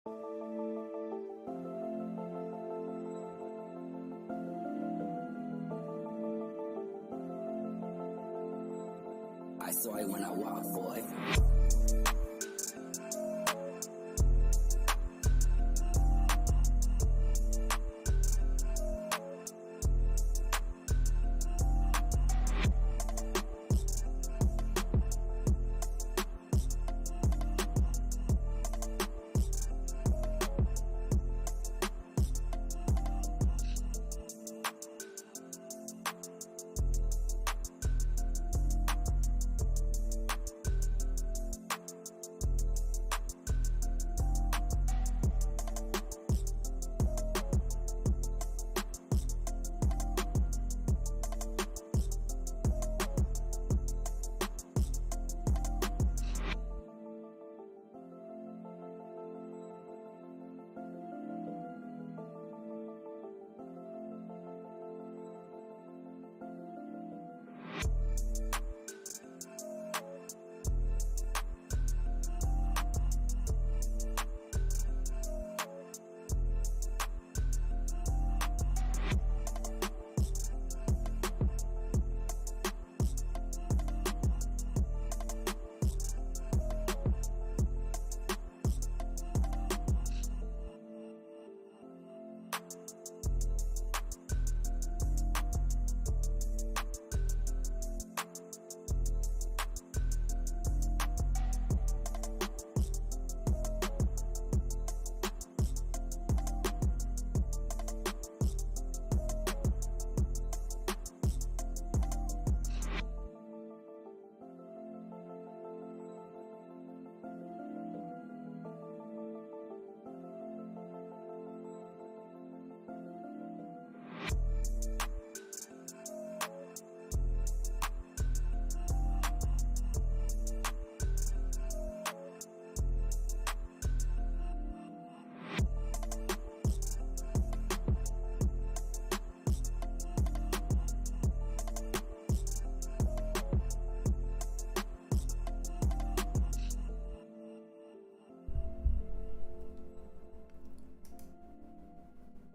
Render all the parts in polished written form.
I saw it when I walked, boy.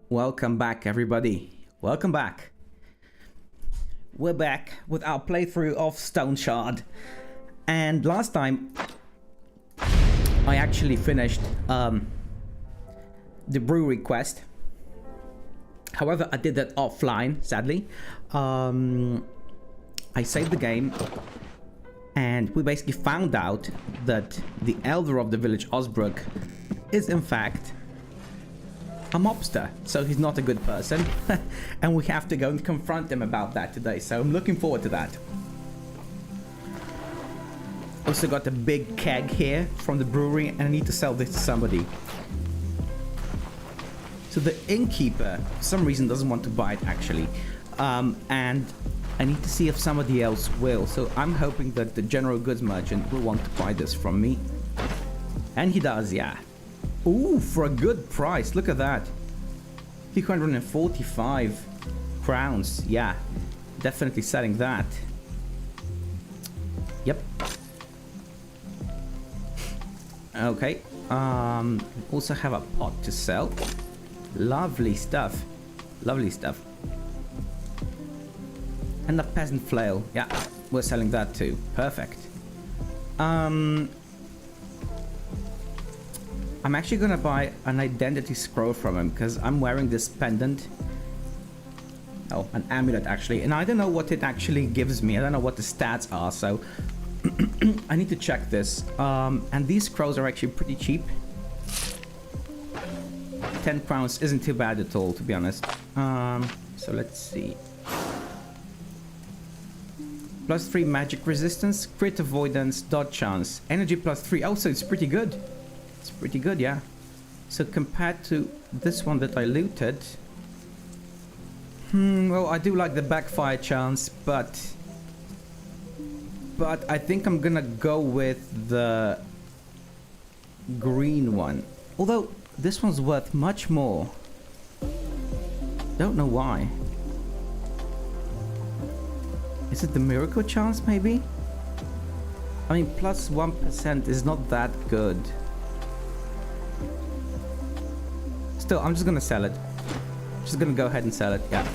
Welcome back, everybody. Welcome back. We're back with our playthrough of Stone Shard. And last time, I actually finished the brewery quest. However, I did that offline, sadly. I saved the game, and we basically found out that the elder of the village, Osbrook, is in fact a mobster, so he's not a good person. And we have to go and confront him about that today, so I'm looking forward to that. Also got a big keg here from the brewery, and I need to sell this to somebody. So the innkeeper, for some reason, doesn't want to buy it actually, and I need to see if somebody else will. So I'm hoping that the general goods merchant will want to buy this from me, and he does, yeah. Ooh, for a good price. Look at that. 245 crowns. Yeah, definitely selling that. Yep. Okay. Also have a pot to sell. Lovely stuff. Lovely stuff. And a peasant flail. Yeah, we're selling that too. Perfect. I'm actually gonna buy an identity scroll from him because I'm wearing this pendant. Oh, an amulet actually, and I don't know what it actually gives me. I don't know what the stats are, so I need to check this. And these scrolls are actually pretty cheap. 10 crowns isn't too bad at all, to be honest. So let's see. +3 magic resistance, crit avoidance, dodge chance, energy +3. Oh, so it's pretty good. It's pretty good, yeah. So compared to this one that I looted, well, I do like the backfire chance, but I think I'm gonna go with the green one. Although this one's worth much more. Don't know why. Is it the miracle chance, maybe? I mean, +1% is not that good. still, I'm just gonna sell it. Just gonna go ahead and sell it, yeah.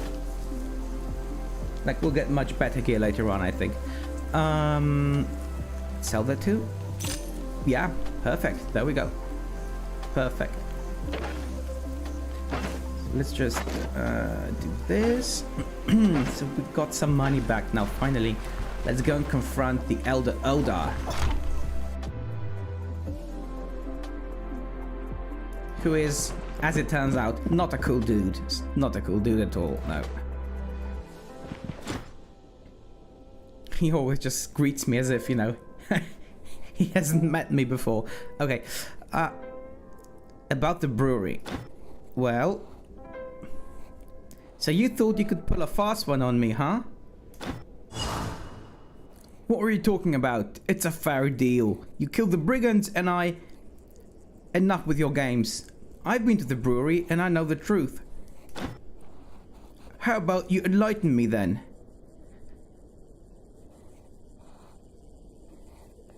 Like, we'll get much better gear later on, I think. Sell that too? Yeah, perfect. There we go. Perfect. Let's just do this. So we've got some money back now, finally. Let's go and confront the Elder Odar. Who is, as it turns out, not a cool dude. Not a cool dude at all, no. He always just greets me as if, you know, he hasn't met me before. Okay, about the brewery. Well, so you thought you could pull a fast one on me, huh? What were you talking about? It's a fair deal. You killed the brigands and I... Enough with your games. I've been to the brewery and I know the truth. How about you enlighten me then?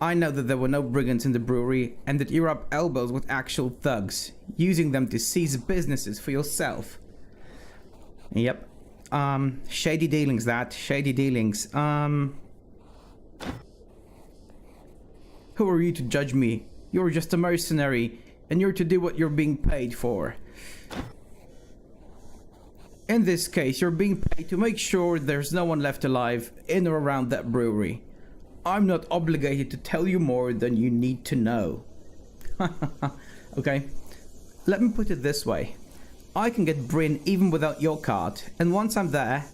I know that there were no brigands in the brewery and that you're up elbows with actual thugs, using them to seize businesses for yourself. Yep. Shady dealings, that. Shady dealings. Who are you to judge me? You're just a mercenary, and you're to do what you're being paid for. In this case, you're being paid to make sure there's no one left alive in or around that brewery. I'm not obligated to tell you more than you need to know. Okay, let me put it this way. I can get Bryn even without your cart, and once I'm there...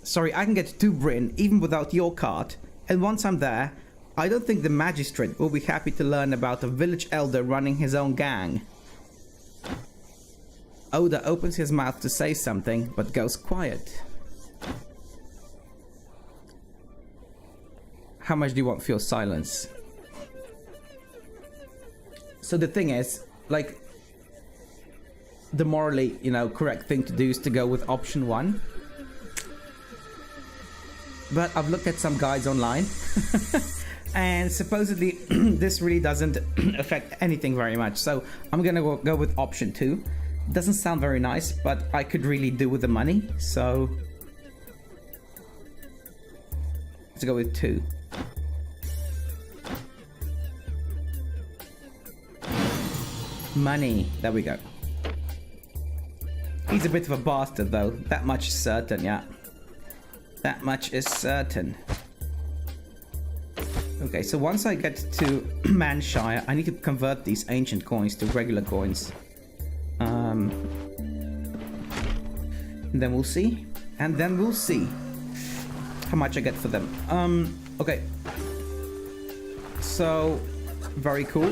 Sorry, I can get to Bryn even without your cart, and once I'm there, I don't think the magistrate will be happy to learn about a village elder running his own gang. Oda opens his mouth to say something, but goes quiet. How much do you want for your silence? So the thing is, like, the morally, you know, correct thing to do is to go with option 1. But I've looked at some guides online and supposedly this really doesn't affect anything very much. So I'm gonna go with option 2. Doesn't sound very nice, but I could really do with the money. So let's go with 2. Money. There we go. He's a bit of a bastard though. That much is certain, yeah. That much is certain. Okay, so once I get to Mannshire, I need to convert these ancient coins to regular coins. And then we'll see. And then we'll see how much I get for them. Okay. So, very cool.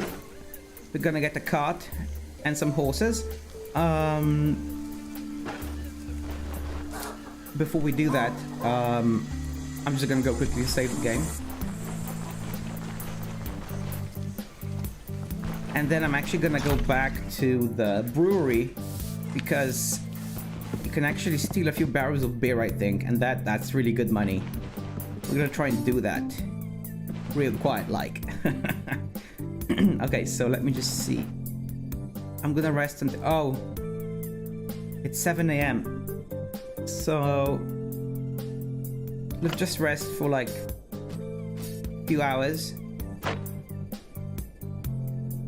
We're gonna get a cart and some horses. Before we do that, I'm just gonna go quickly save the game. And then I'm actually gonna go back to the brewery because you can actually steal a few barrels of beer, I think, and that's really good money. We're gonna try and do that. Real quiet like. Okay, so let me just see. I'm gonna rest until... Oh! It's 7 AM. So... let's just rest for like... a few hours.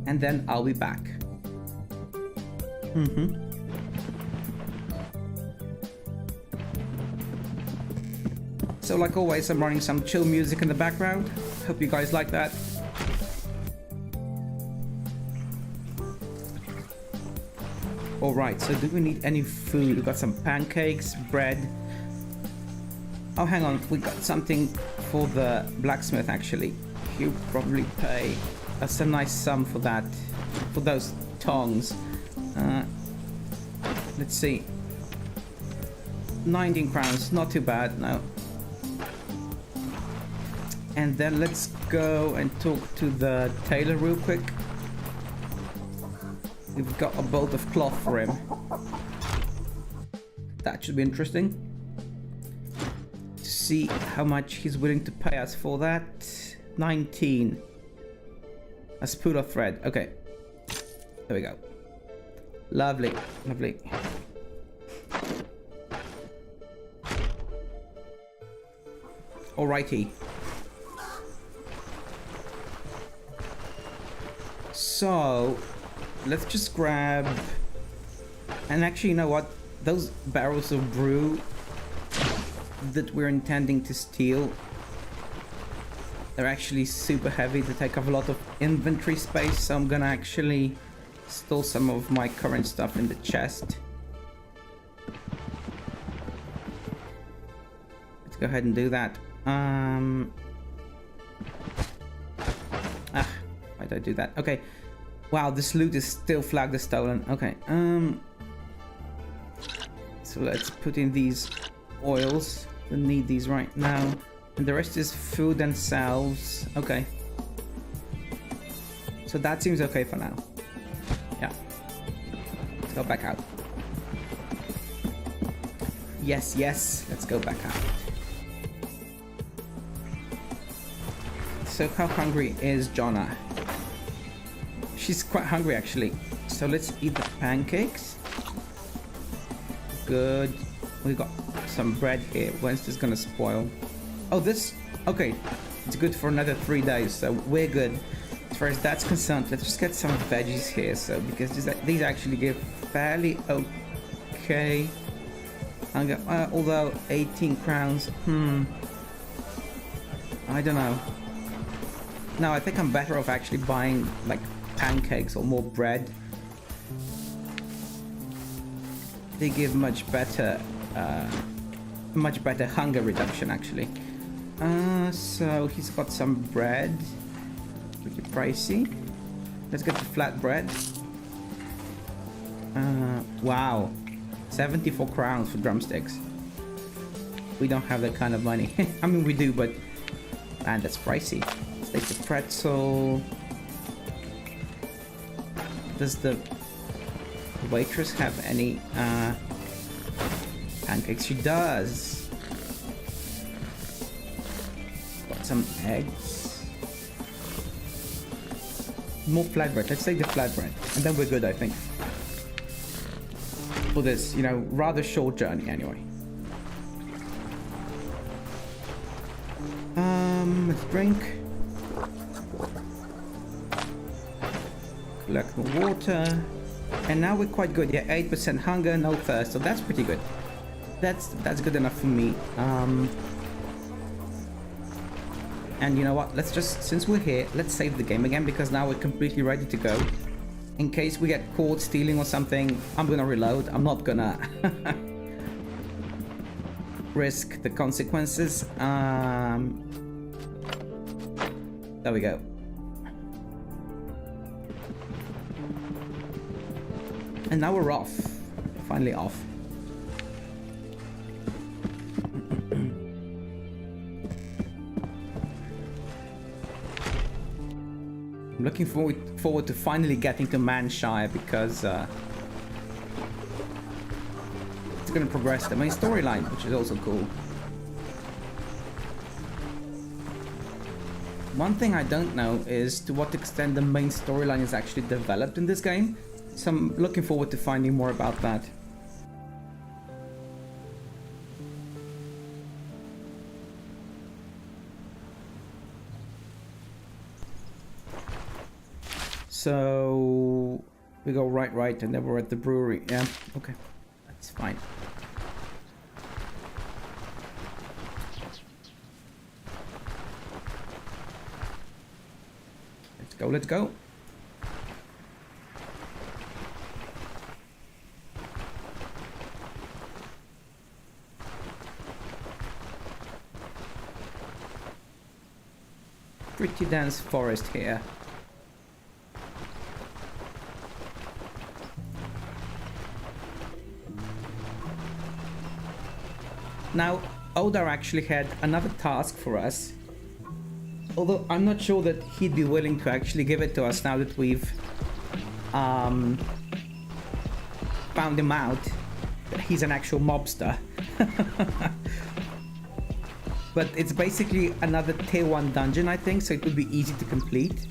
And then I'll be back. So like always, I'm running some chill music in the background. Hope you guys like that. Alright, so do we need any food? We got some pancakes, bread. Oh, hang on. We got something for the blacksmith, actually. He'll probably pay us a nice sum for that. For those tongs. Let's see. 19 crowns. Not too bad, no. And then let's go and talk to the tailor real quick. We've got a bolt of cloth for him. That should be interesting. To see how much he's willing to pay us for that. 19. A spool of thread. Okay. There we go. Lovely, lovely. Alrighty. So, let's just grab... And actually, you know what? Those barrels of brew that we're intending to steal, they're actually super heavy. They take up a lot of inventory space, so I'm gonna actually store some of my current stuff in the chest. Let's go ahead and do that. Why did I do that? Okay. Wow, this loot is still flagged as stolen. Okay. So let's put in these oils. We need these right now. And the rest is food and salves. Okay. So that seems okay for now. Yeah. Let's go back out. Yes, yes. Let's go back out. So how hungry is Jonna? She's quite hungry actually. So let's eat the pancakes. Good. We got some bread here. When's this gonna spoil? Oh, this... Okay. It's good for another 3 days, so we're good. As far as that's concerned, let's just get some veggies here. So, because these actually give fairly okay hunger. Although 18 crowns. I don't know. No, I think I'm better off actually buying like pancakes or more bread. They give much better hunger reduction actually. So he's got some bread, pretty pricey. Let's get the flat bread. Wow, 74 crowns for drumsticks. We don't have that kind of money. I mean we do, but man, that's pricey. Let's take the pretzel. Does the waitress have any pancakes? She does. Got some eggs. More flatbread. Let's take the flatbread, and then we're good, I think. For this, you know, rather short journey, anyway. Let's drink. Collect the water. And now we're quite good. Yeah, 8% hunger, no thirst, so that's pretty good. That's good enough for me. And you know what? Let's just, since we're here, let's save the game again, because now we're completely ready to go. In case we get caught stealing or something, I'm gonna reload. I'm not gonna risk the consequences. There we go. And now we're off. Finally off. I'm looking forward to finally getting to Mannshire, because it's going to progress the main storyline, which is also cool. One thing I don't know is to what extent the main storyline is actually developed in this game. So I'm looking forward to finding more about that. So we go right, and then we're at the brewery. Yeah, okay, that's fine. Let's go. Pretty dense forest here. Now, Odar actually had another task for us. Although I'm not sure that he'd be willing to actually give it to us now that we've found him out. He's an actual mobster. But it's basically another tier 1 dungeon, I think, so it would be easy to complete.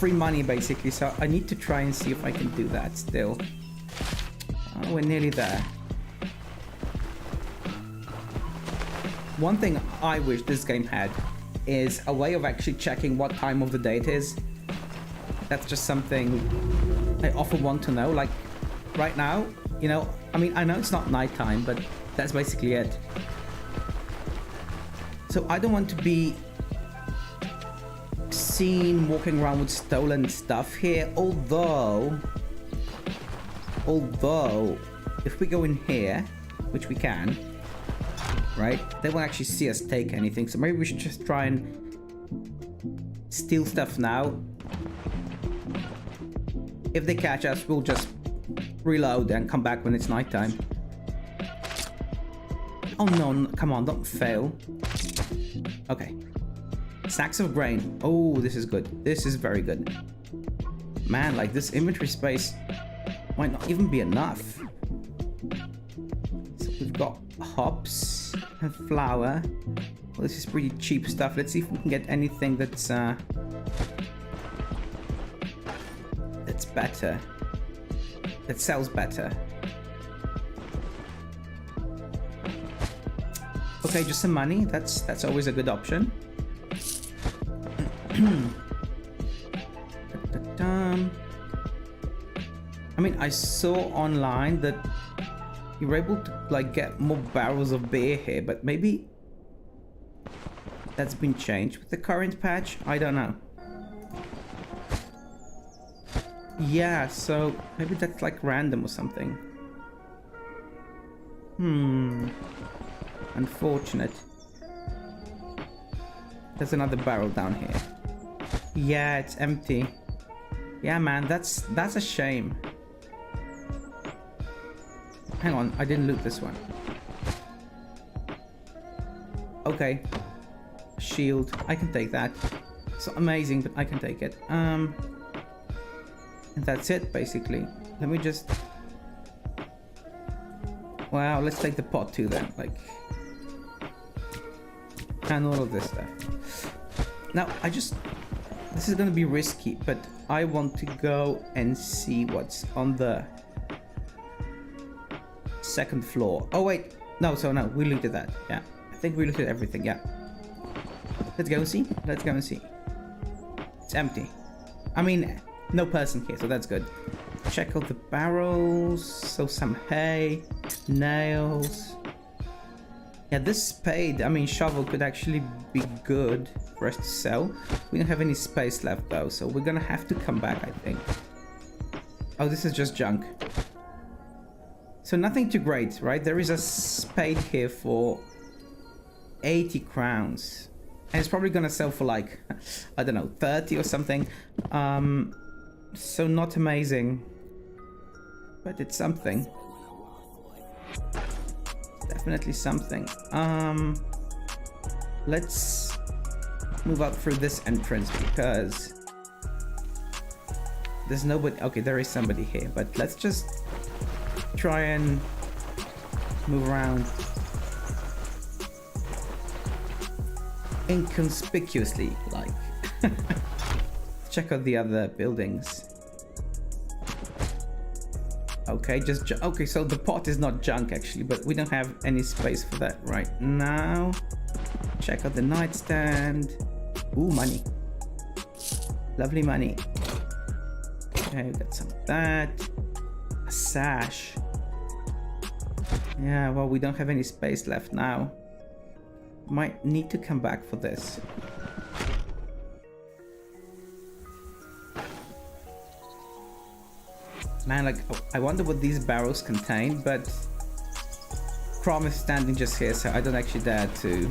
free money basically, so I need to try and see if I can do that still. Oh, we're nearly there. One thing I wish this game had is a way of actually checking what time of the day it is. That's just something I often want to know. Like right now, you know, I mean, I know it's not nighttime, but that's basically it. So I don't want to be seen walking around with stolen stuff here, although if we go in here, which we can, right, they won't actually see us take anything, so maybe we should just try and steal stuff now. If they catch us, we'll just reload and come back when it's nighttime. Oh no, come on, don't fail. Okay. Sacks of grain. Oh, this is good. This is very good. Man, like this inventory space might not even be enough. So we've got hops and flour. Well, this is pretty cheap stuff. Let's see if we can get anything that's better. That sells better. Okay, just some money. That's always a good option. I mean, I saw online that you were able to like get more barrels of beer here, but maybe that's been changed with the current patch. I don't know. Yeah, so maybe that's like random or something. Unfortunate. There's another barrel down here. Yeah, it's empty. Yeah, man, that's a shame. Hang on, I didn't loot this one. Okay. Shield, I can take that. It's not amazing, but I can take it. And that's it, basically. Let me just... Wow, let's take the pot too then, like... And all of this stuff. Now, this is gonna be risky, but I want to go and see what's on the second floor. Oh wait, no, we looted that. Yeah, I think we looted everything. Yeah, let's go and see. Let's go and see. It's empty. I mean, no person here, so that's good. Check out the barrels. So some hay, nails. Yeah, this spade, I mean shovel, could actually be good for us to sell. We don't have any space left though, so we're gonna have to come back, I think. Oh, this is just junk. So nothing too great, right? There is a spade here for 80 crowns. And it's probably gonna sell for like, I don't know, 30 or something. So not amazing. But it's something. Definitely something. Let's move out through this entrance because there's nobody. Okay, there is somebody here, but let's just try and move around inconspicuously, like. Check out the other buildings. Okay, okay, so the pot is not junk actually, but we don't have any space for that right now. Check out the nightstand. Ooh, money. Lovely money. Okay, we got some of that. A sash. Yeah, well, we don't have any space left now. Might need to come back for this. Man, like, I wonder what these barrels contain, but Crom is standing just here, so I don't actually dare to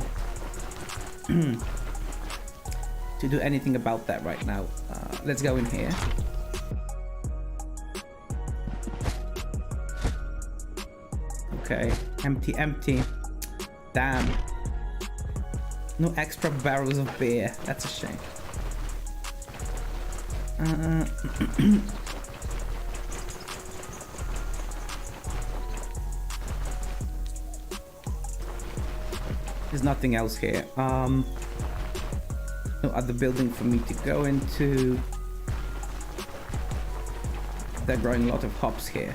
to do anything about that right now. Let's go in here. Okay, empty, empty. Damn. No extra barrels of beer. That's a shame. There's nothing else here. No other building for me to go into. they're growing a lot of hops here.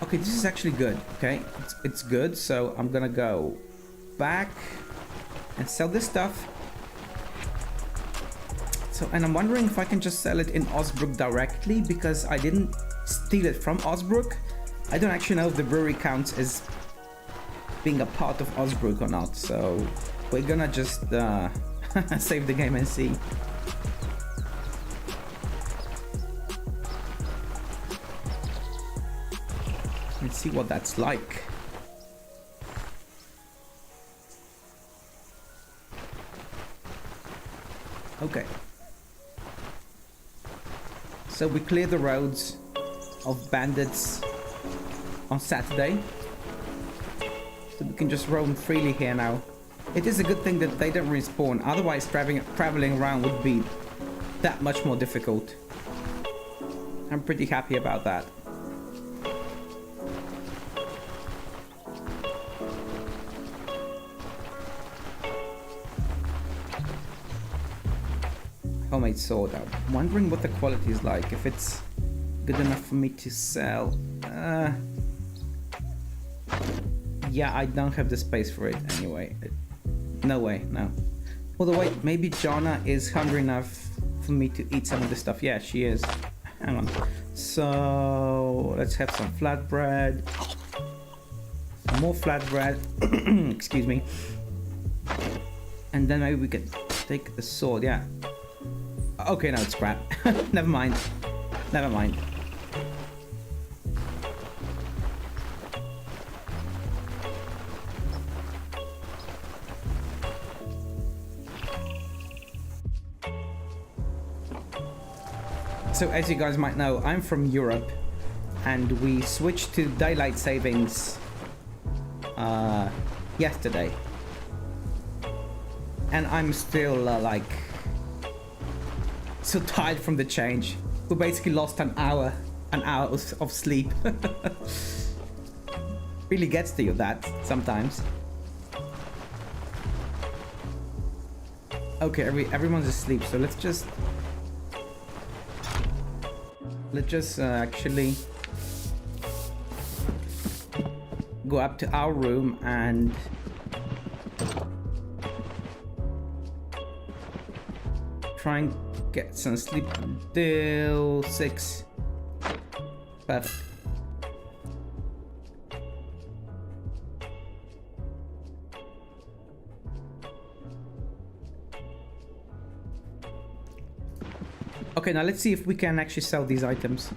Okay, this is actually good. Okay, it's good. So I'm gonna go back and sell this stuff. So, and I'm wondering if I can just sell it in Osbrook directly, because I didn't steal it from Osbrook. I don't actually know if the brewery counts as being a part of Osbrook or not. So we're gonna just save the game and see. Let's see what that's like. Okay. So we clear the roads of bandits on Saturday. So we can just roam freely here now. It is a good thing that they don't respawn, otherwise traveling around would be that much more difficult. I'm pretty happy about that. Homemade sword. I'm wondering what the quality is like, if it's good enough for me to sell. Yeah, I don't have the space for it anyway. No way, no. Although wait, maybe Jonna is hungry enough for me to eat some of this stuff. Yeah, she is. Hang on. So let's have some flatbread. Some more flatbread. Excuse me. And then maybe we can take the sword, yeah. Okay, no, it's crap. Never mind. Never mind. So as you guys might know, I'm from Europe, and we switched to daylight savings yesterday. And I'm still like so tired from the change. We basically lost an hour of sleep. Really gets to you, that sometimes. Okay, everyone's asleep, so let's just actually go up to our room and try and get some sleep till 6. Perfect. Okay, now let's see if we can actually sell these items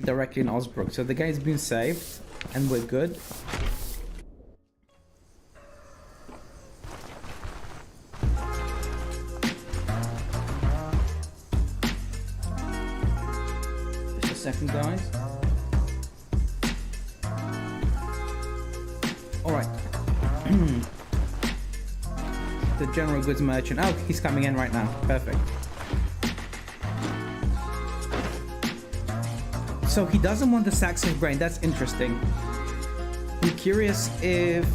directly in Osbrook. So the guy's been saved and we're good. Just a second, guys. Alright. The general goods merchant. Oh, he's coming in right now. Perfect. So he doesn't want the sacks of grain. That's interesting. I'm curious if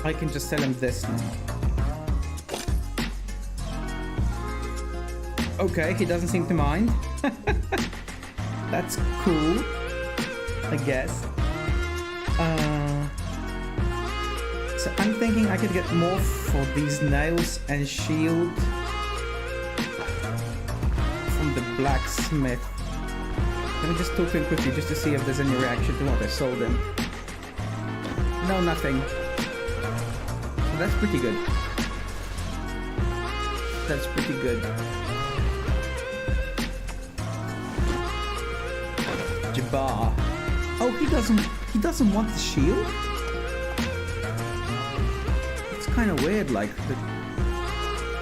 I can just sell him this now. Okay, he doesn't seem to mind. That's cool, I guess. So I'm thinking I could get more for these nails and shield from the blacksmith. Let me just talk to him quickly just to see if there's any reaction to what I sold him. No, nothing. So that's pretty good. That's pretty good. Jabbar. Oh, he doesn't want the shield? It's kind of weird, like,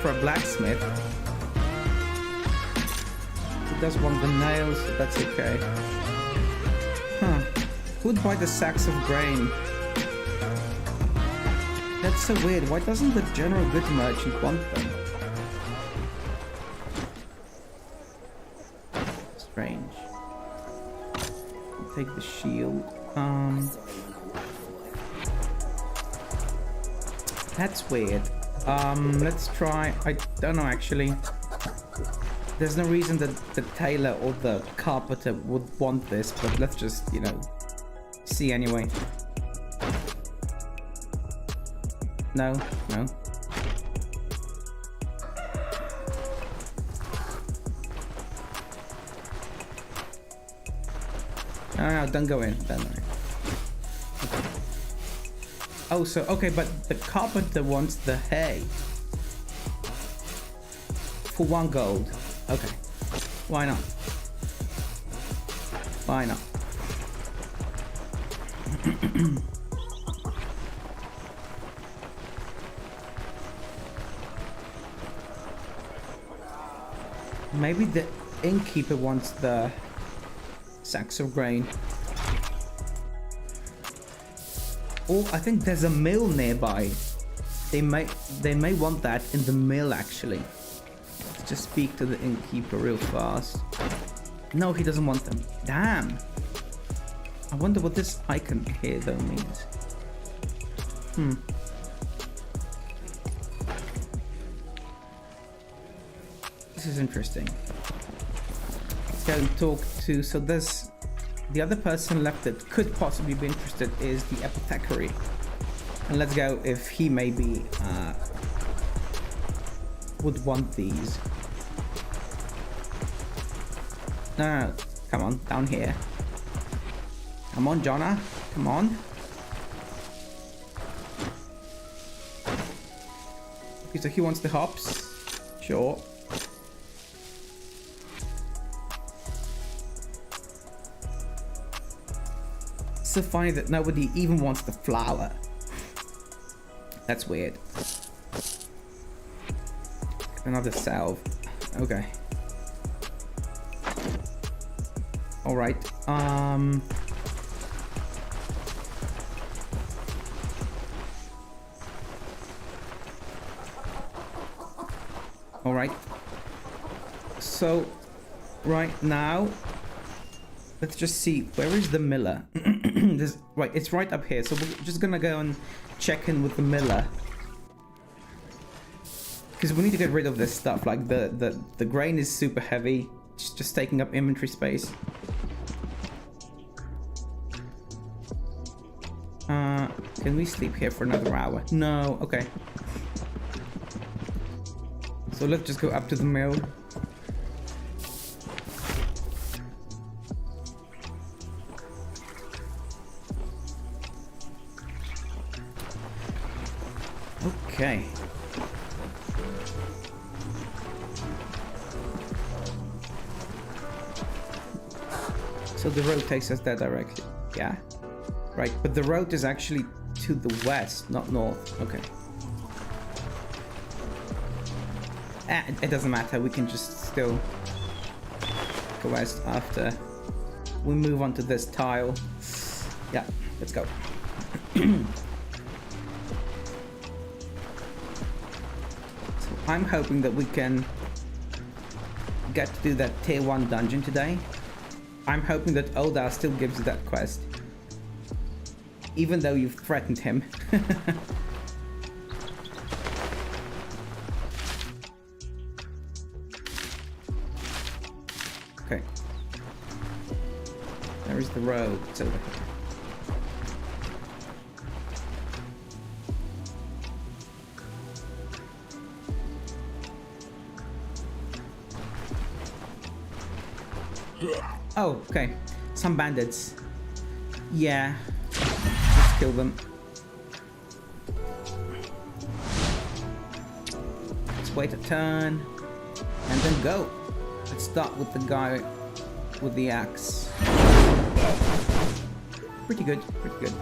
for a blacksmith. Does want the nails, that's okay. Huh. Who'd buy the sacks of grain? That's so weird. Why doesn't the general goods merchant want them? Strange. Take the shield. That's weird. Let's try. I don't know actually. There's no reason that the tailor or the carpenter would want this, but let's just, you know, see anyway. No, no. No, don't go in. Don't worry. Okay. Oh, so, okay, but the carpenter wants the hay. For 1 gold. Okay. Why not? Why not? Maybe the innkeeper wants the sacks of grain. Oh, I think there's a mill nearby. They may want that in the mill actually. Let's just speak to the innkeeper real fast. No, he doesn't want them. Damn. I wonder what this icon here though means. This is interesting. Let's go and talk to, so there's the other person left that could possibly be interested is the apothecary. And let's go if he maybe would want these. No, come on, down here. Come on, Jonna, come on. Okay, so he wants the hops. Sure. So funny that nobody even wants the flour. That's weird. Another salve. Okay. All right. All right. So, right now, let's just see. Where is the miller? Right, it's right up here. So we're just gonna go and check in with the miller. Because we need to get rid of this stuff. Like the grain is super heavy. It's just taking up inventory space. Can we sleep here for another hour? No, okay. So let's just go up to the mill. Okay. So the road takes us that direction. Yeah. Right, but the road is actually to the west, not north. Okay. It doesn't matter. We can just still go west after we move on to this tile. Yeah, let's go. I'm hoping that we can get to do that tier 1 dungeon today. I'm hoping that Oda still gives you that quest. Even though you've threatened him. Okay. There is the road. It's over here. Oh, okay. Some bandits. Yeah. Let's kill them. Let's wait a turn. And then go. Let's start with the guy with the axe. Pretty good, pretty good.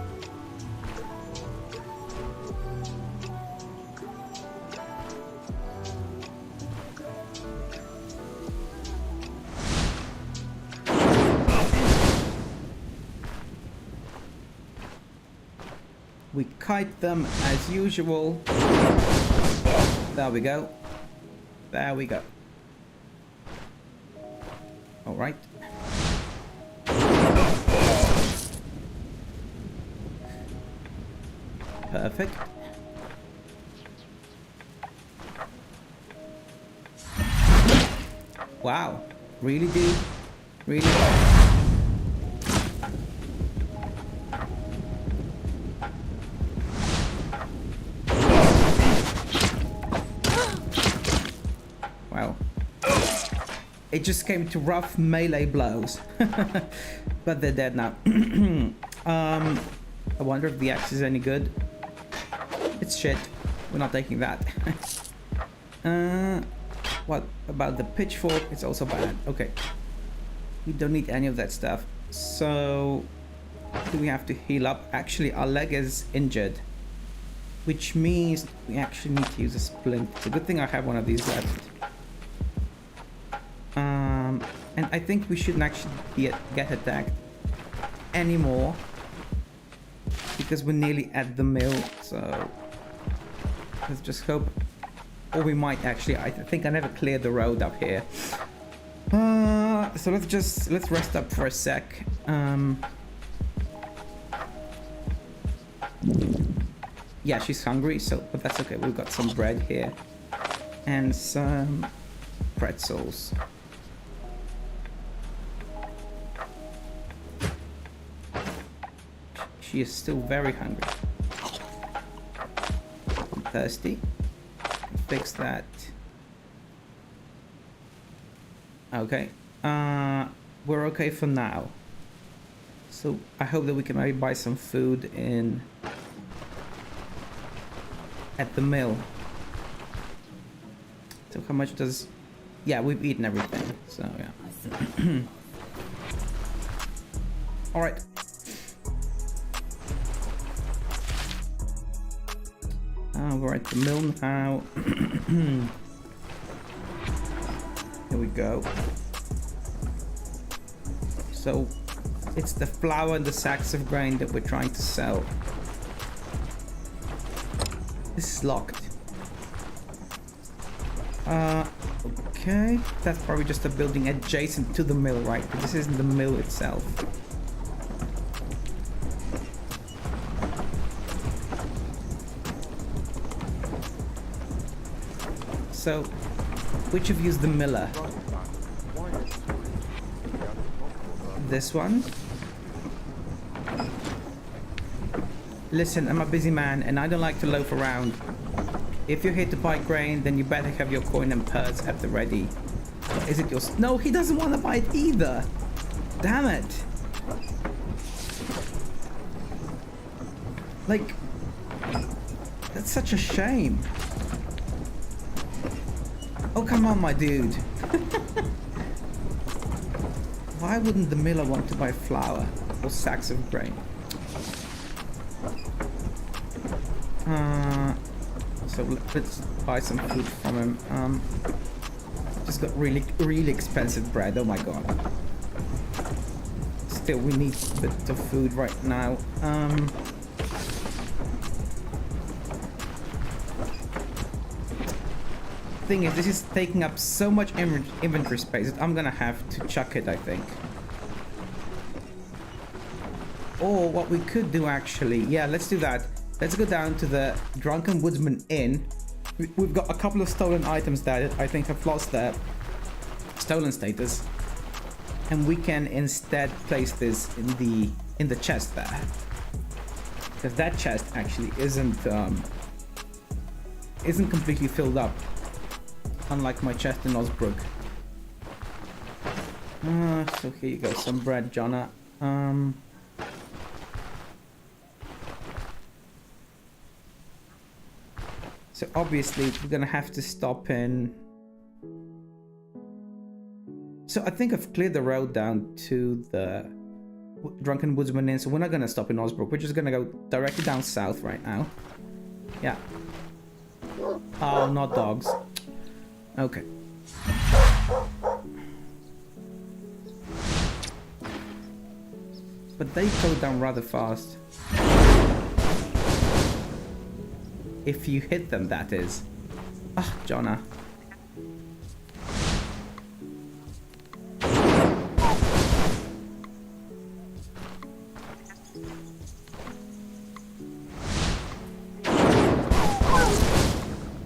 We kite them as usual. There we go. There we go. All right. Perfect. Wow. Really, dude? Really? Wow. It just came to rough melee blows. But they're dead now. I wonder if the axe is any good. It's shit. We're not taking that. What about the pitchfork? It's also bad. Okay. We don't need any of that stuff. So, do we have to heal up? Actually, our leg is injured. Which means we actually need to use a splint. It's a good thing I have one of these left. And I think we shouldn't actually get attacked anymore. Because we're nearly at the mill. So, let's just hope. Or we might actually. I think I never cleared the road up here. So let's rest up for a sec. Yeah, she's hungry, so but that's okay. We've got some bread here and some pretzels. She is still very hungry. I'm thirsty. Fix that. Okay. We're okay for now. So I hope that we can maybe buy some food at the mill. So how much does... Yeah, we've eaten everything. So yeah. All right. We're at the mill now. Here we go. So it's the flour and the sacks of grain that we're trying to sell. This is locked. Okay. That's probably just a building adjacent to the mill, right? But this isn't the mill itself. So, which of you is the miller? This one? Listen, I'm a busy man and I don't like to loaf around. If you're here to buy grain, then you better have your coin and purse at the ready. Or is it yours? No, he doesn't want to buy it either. Damn it. Like, that's such a shame. Oh, come on, my dude. Why wouldn't the miller want to buy flour or sacks of grain? So let's buy some food from him. Just got really, really expensive bread. Oh my god. Still, we need a bit of food right now. Thing is, this is taking up so much inventory space that I'm gonna have to chuck it, I think. Or what we could do actually, yeah, let's do that. Let's go down to the Drunken Woodsman Inn. We've got a couple of stolen items that I think have lost their stolen status, and we can instead place this in the chest there, because that chest actually isn't completely filled up. Unlike my chest in Osbrook. So here you go, some bread, Jonna. So obviously we're gonna have to stop in. So I think I've cleared the road down to the Drunken Woodsman Inn, so we're not gonna stop in Osbrook. We're just gonna go directly down south right now. Yeah. Oh, not dogs. Okay. But they go down rather fast. If you hit them, that is. Ah, Jonna.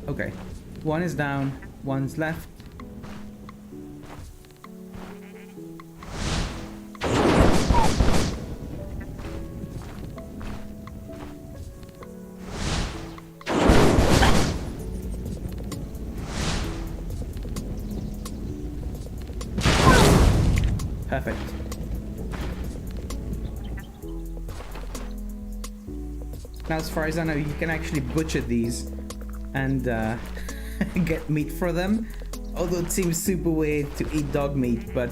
Okay. One is down. One's left. Perfect. Now, as far as I know, you can actually butcher these and get meat for them. Although it seems super weird to eat dog meat, but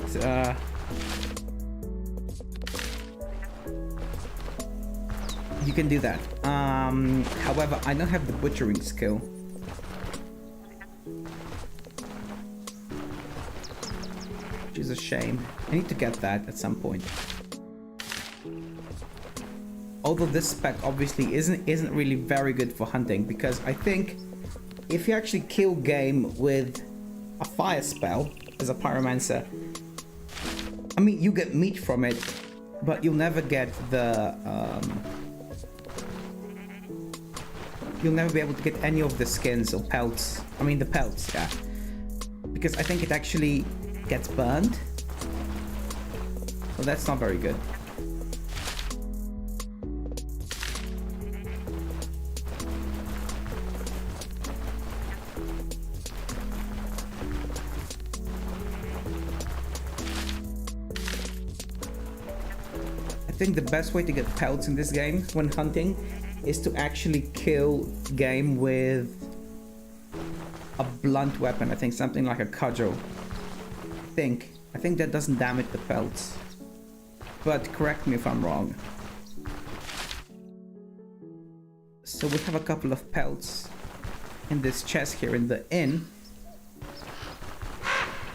you can do that. However, I don't have the butchering skill. Which is a shame. I need to get that at some point. Although this spec obviously isn't really very good for hunting, because I think if you actually kill game with a fire spell as a pyromancer, I mean, you get meat from it, but you'll never get the you'll never be able to get any of the skins or pelts. I mean the pelts, yeah, because I think it actually gets burned. So that's not very good. I think the best way to get pelts in this game when hunting is to actually kill game with a blunt weapon. I think something like a cudgel. I think that doesn't damage the pelts, but correct me if I'm wrong. So we have a couple of pelts in this chest here in the inn,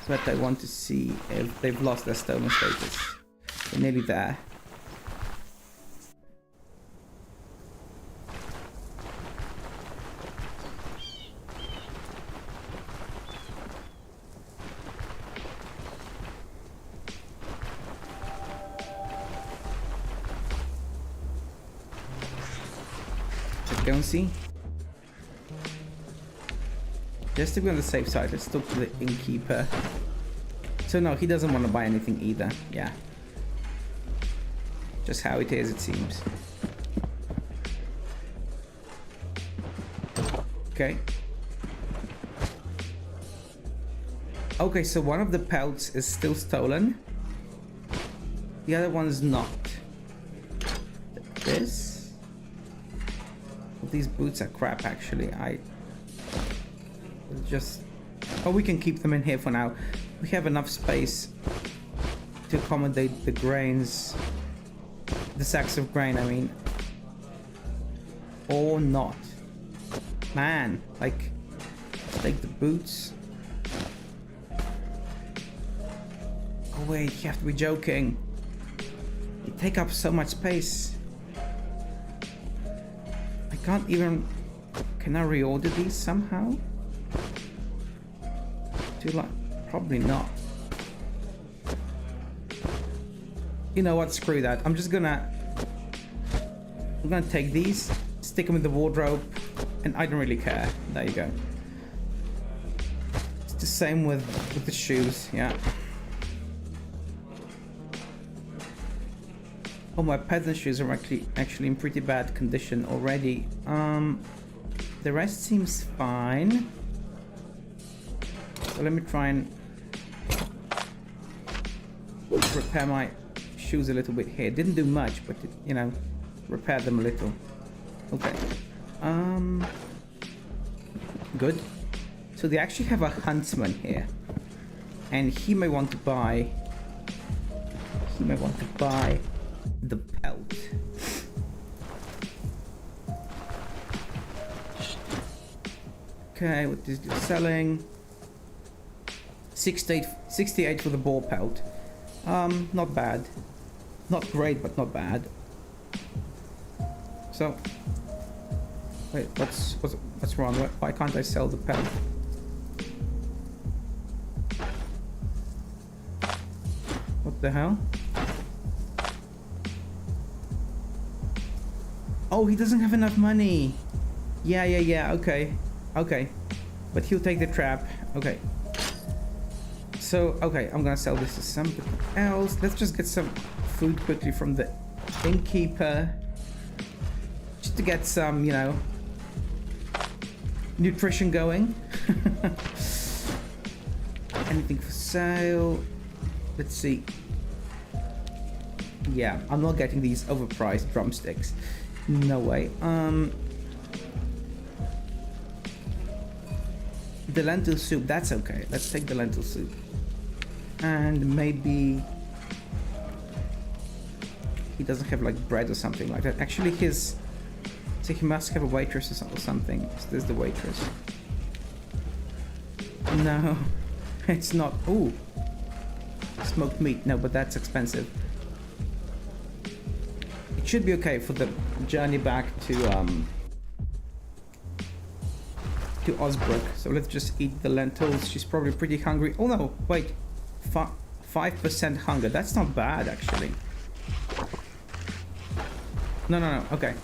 but I want to see if they've lost their stolen status. We're nearly there. Don't see. Just to be on the safe side, let's talk to the innkeeper. So no, he doesn't want to buy anything either. Yeah. Just how it is, it seems. Okay. Okay, so one of the pelts is still stolen. The other one's not. This? These boots are crap, actually. I just... Oh, we can keep them in here for now. We have enough space to accommodate the grains. The sacks of grain, I mean. Or not. Man, like... Take the boots. Oh wait, you have to be joking. They take up so much space. Can't even... Can I reorder these somehow? Probably not. You know what? Screw that. I'm gonna take these, stick them in the wardrobe, and I don't really care. There you go. It's the same with the shoes. Yeah. Oh, my peasant shoes are actually in pretty bad condition already. The rest seems fine. So let me try and repair my shoes a little bit here. Didn't do much, but it, you know, repair them a little. Okay. Good. So they actually have a huntsman here, and he may want to buy the pelt. Okay, what is this selling? 68 for the boar pelt. Not bad. Not great, but not bad. So, wait, what's wrong? Why can't I sell the pelt? What the hell? Oh, he doesn't have enough money. Yeah, okay. But he'll take the trap. Okay. So, okay, I'm gonna sell this to somebody else. Let's just get some food quickly from the innkeeper. Just to get some, you know, nutrition going. Anything for sale? Let's see. Yeah, I'm not getting these overpriced drumsticks. No way. The lentil soup, that's okay. Let's take the lentil soup. And maybe he doesn't have like bread or something like that. Actually, so he must have a waitress or something. Is this the waitress? No, it's not. Ooh, smoked meat. No, but that's expensive. It should be okay for the journey back to Osbrook. So let's just eat the lentils. She's probably pretty hungry. Oh no, wait, 5% hunger. That's not bad actually. No. Okay.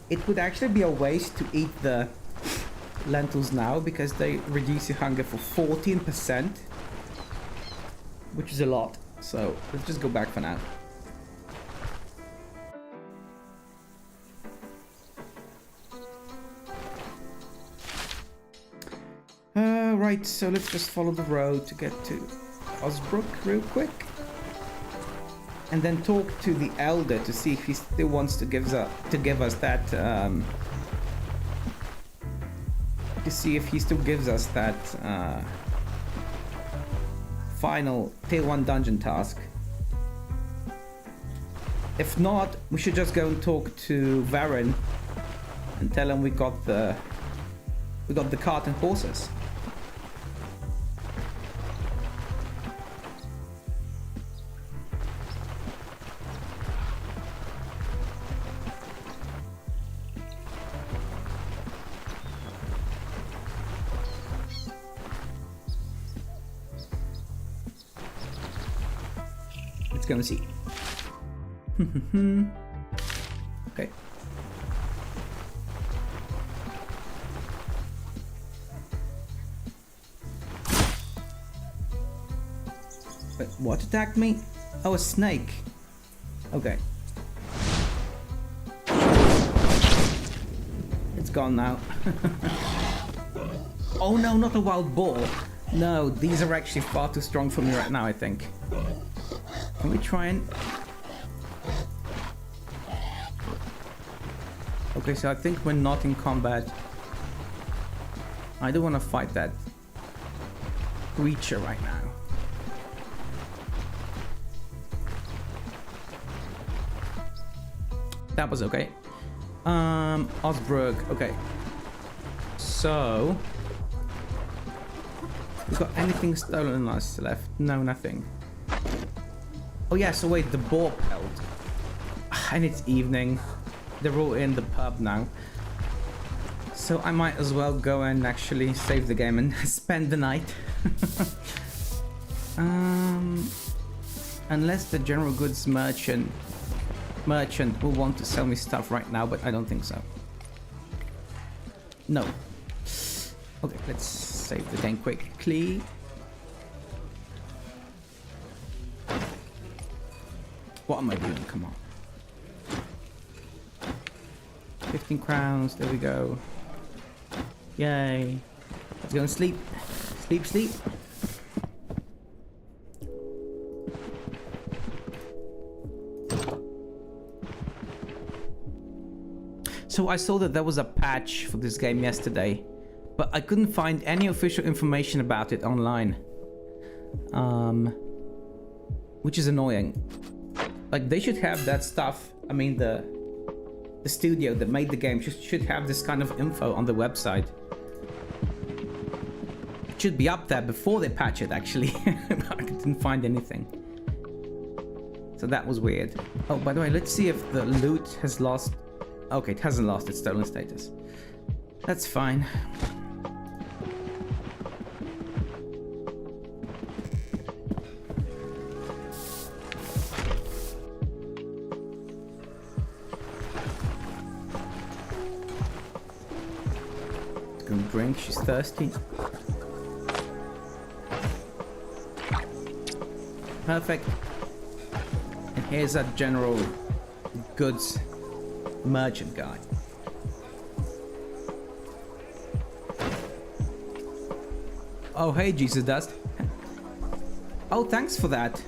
It would actually be a waste to eat the lentils now because they reduce your hunger for 14%, which is a lot. So let's just go back for now. Right, so let's just follow the road to get to Osbrook real quick. And then talk to the elder to see if he still wants to give us that final tier 1 dungeon task. If not, we should just go and talk to Varen and tell him we got the cart and horses. Gonna see. Okay. Wait, what attacked me? Oh, a snake. Okay. It's gone now. Oh no, not a wild boar. No, these are actually far too strong for me right now, I think. Can we try and... Okay, so I think we're not in combat. I don't want to fight that creature right now. That was okay. Osbrook, okay. So... we got anything stolen us left? No, nothing. Oh yeah, so wait, the boar pelt. And it's evening. They're all in the pub now. So I might as well go and actually save the game and spend the night. Unless the general goods merchant will want to sell me stuff right now, but I don't think so. No. Okay, let's save the game quickly. What am I doing? Come on. 15 crowns. There we go. Yay. Let's go and sleep. Sleep, sleep. So I saw that there was a patch for this game yesterday, but I couldn't find any official information about it online. Which is annoying. Like, they should have that stuff. I mean, the studio that made the game should have this kind of info on the website. It should be up there before they patch it, actually. But I didn't find anything. So that was weird. Oh, by the way, let's see if the loot has lost... Okay, it hasn't lost its stolen status. That's fine. Drink, she's thirsty. Perfect. And here's that general goods merchant guy. Oh, hey, Jesus Dust. Oh, thanks for that.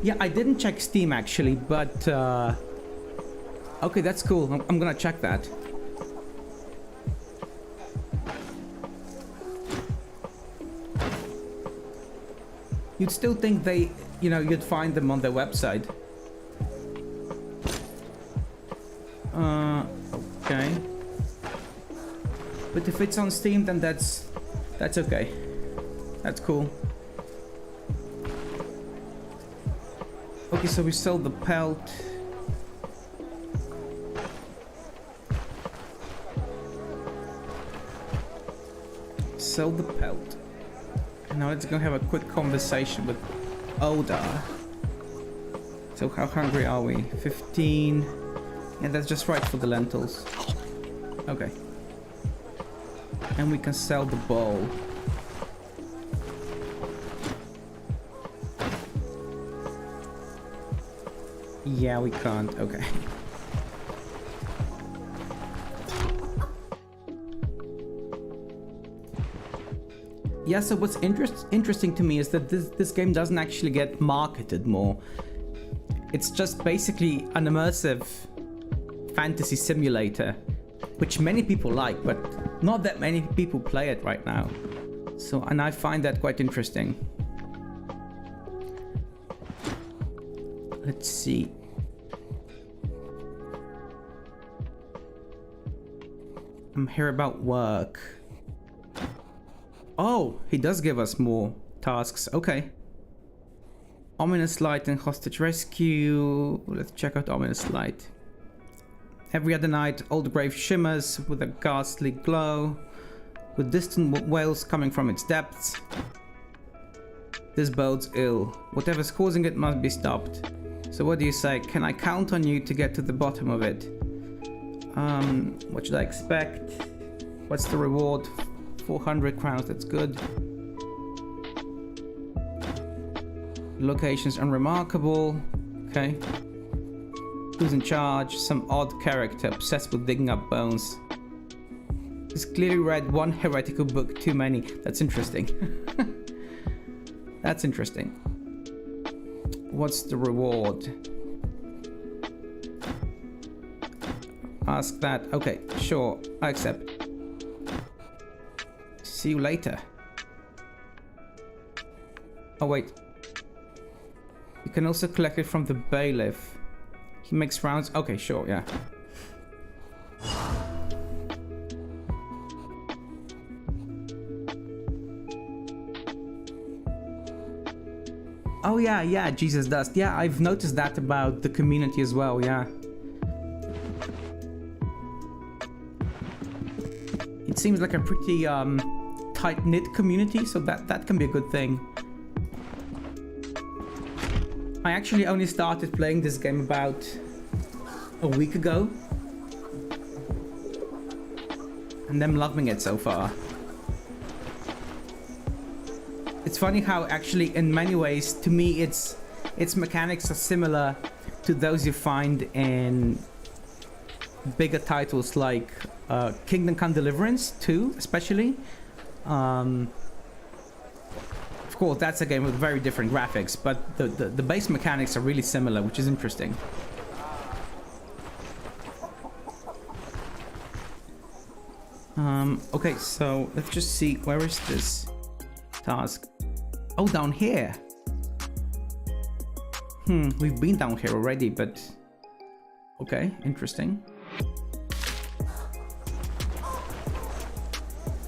Yeah, I didn't check Steam actually, but okay, that's cool. I'm gonna check that. You'd still think they, you know, you'd find them on their website. Okay. But if it's on Steam, then that's okay. That's cool. Okay, so we sold the pelt. Sell the pelt. And now let's go have a quick conversation with Oda. So how hungry are we? 15. Yeah, that's just right for the lentils. Okay. And we can sell the bowl. Yeah, we can't. Okay. Yeah, so what's interesting to me is that this game doesn't actually get marketed more. It's just basically an immersive fantasy simulator, which many people like, but not that many people play it right now. So, and I find that quite interesting. Let's see. I'm here about work. Oh, he does give us more tasks. Okay. Ominous light and hostage rescue. Let's check out ominous light. Every other night, old grave shimmers with a ghastly glow, with distant wails coming from its depths. This bodes ill. Whatever's causing it must be stopped. So what do you say? Can I count on you to get to the bottom of it? What should I expect? What's the reward? 400 crowns, that's good. Location's unremarkable. Okay. Who's in charge? Some odd character obsessed with digging up bones. He's clearly read one heretical book too many. That's interesting. That's interesting. What's the reward? Ask that. Okay, sure. I accept. See you later. Oh, wait. You can also collect it from the bailiff. He makes rounds. Okay, sure, yeah. Oh, yeah, Jesus Dust. Yeah, I've noticed that about the community as well, yeah. It seems like a pretty tight-knit community, so that can be a good thing. I actually only started playing this game about a week ago, and I'm loving it so far. It's funny how actually in many ways, to me, its mechanics are similar to those you find in bigger titles like Kingdom Come Deliverance 2, especially. Of course, that's a game with very different graphics, but the base mechanics are really similar, which is interesting. Okay, so let's just see, where is this task? Oh, down here. We've been down here already, but okay, interesting.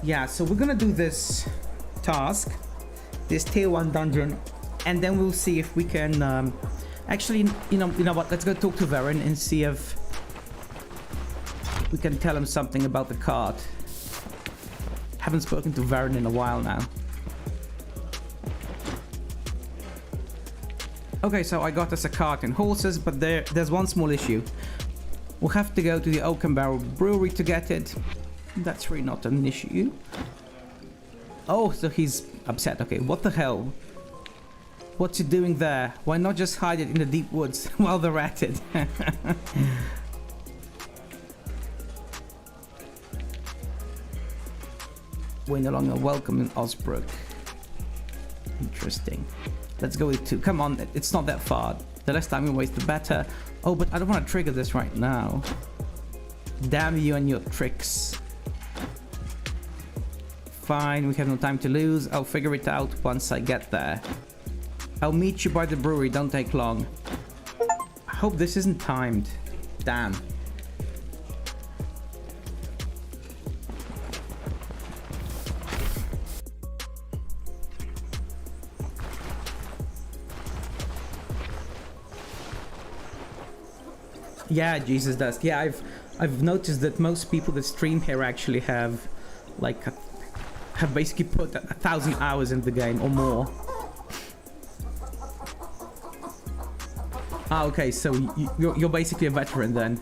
Yeah, so we're gonna do this task, this tier 1 dungeon, and then we'll see if we can actually, you know what, let's go talk to Varen and see if we can tell him something about the cart. Haven't spoken to Varen in a while now. Okay, so I got us a cart and horses, but there's one small issue. We'll have to go to the Oak and Barrel Brewery to get it. That's really not an issue. Oh, so he's upset. Okay, what the hell? What's he doing there? Why not just hide it in the deep woods while they're at it? We're no longer welcome in Osbrook. Interesting. Let's go with 2. Come on, it's not that far. The less time we waste, the better. Oh, but I don't want to trigger this right now. Damn you and your tricks. Fine, we have no time to lose. I'll figure it out once I get there. I'll meet you by the brewery, don't take long. I hope this isn't timed. Damn. Yeah, Jesus does. Yeah, I've noticed that most people that stream here actually have like have basically put 1,000 hours in the game or more. Ah, okay, so you're basically a veteran then,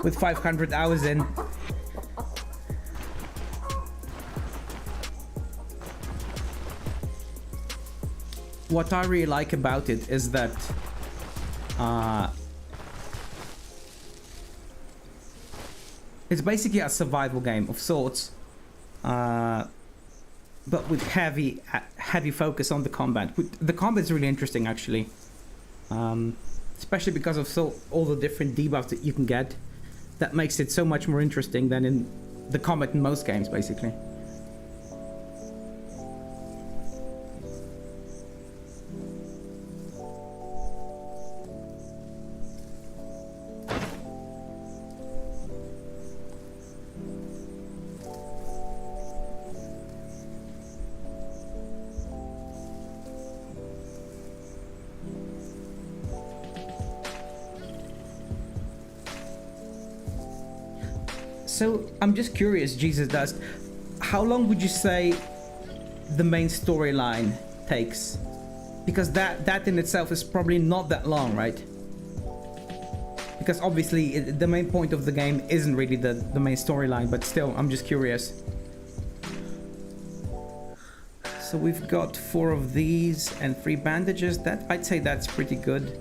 with 500 hours in. What I really like about it is that it's basically a survival game of sorts, but with heavy focus on the combat. The combat is really interesting, actually, especially because of all the different debuffs that you can get. That makes it so much more interesting than in the combat in most games, basically. So I'm just curious, Jesus Dust, how long would you say the main storyline takes? Because that in itself is probably not that long, right? Because obviously the main point of the game isn't really the main storyline, but still, I'm just curious. So we've got 4 of these and 3 bandages. That, I'd say that's pretty good.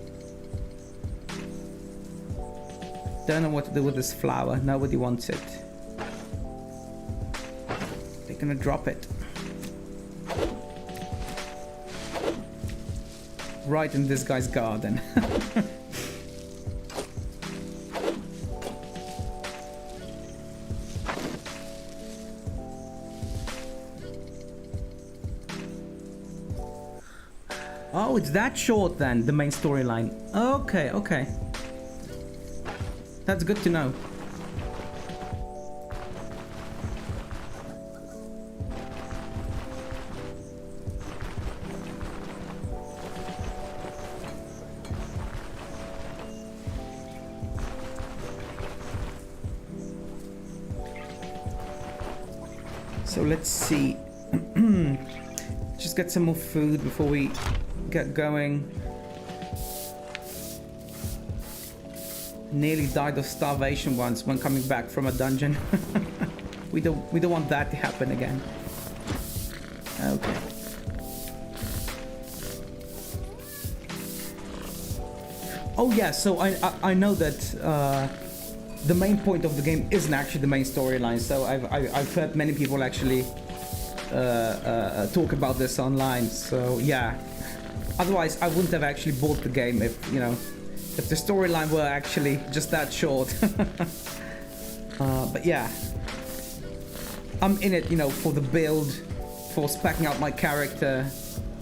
Don't know what to do with this flower. Nobody wants it. They're gonna drop it. Right in this guy's garden. Oh, it's that short then, the main storyline. Okay, okay. That's good to know. So let's see. Just get some more food before we get going. Nearly died of starvation once when coming back from a dungeon. we don't want that to happen again. Okay. Oh yeah, so I know that the main point of the game isn't actually the main storyline. So I've heard many people actually talk about this online. So yeah. Otherwise, I wouldn't have actually bought the game if, you know, if the storyline were actually just that short. But yeah, I'm in it, you know, for the build, for specking out my character,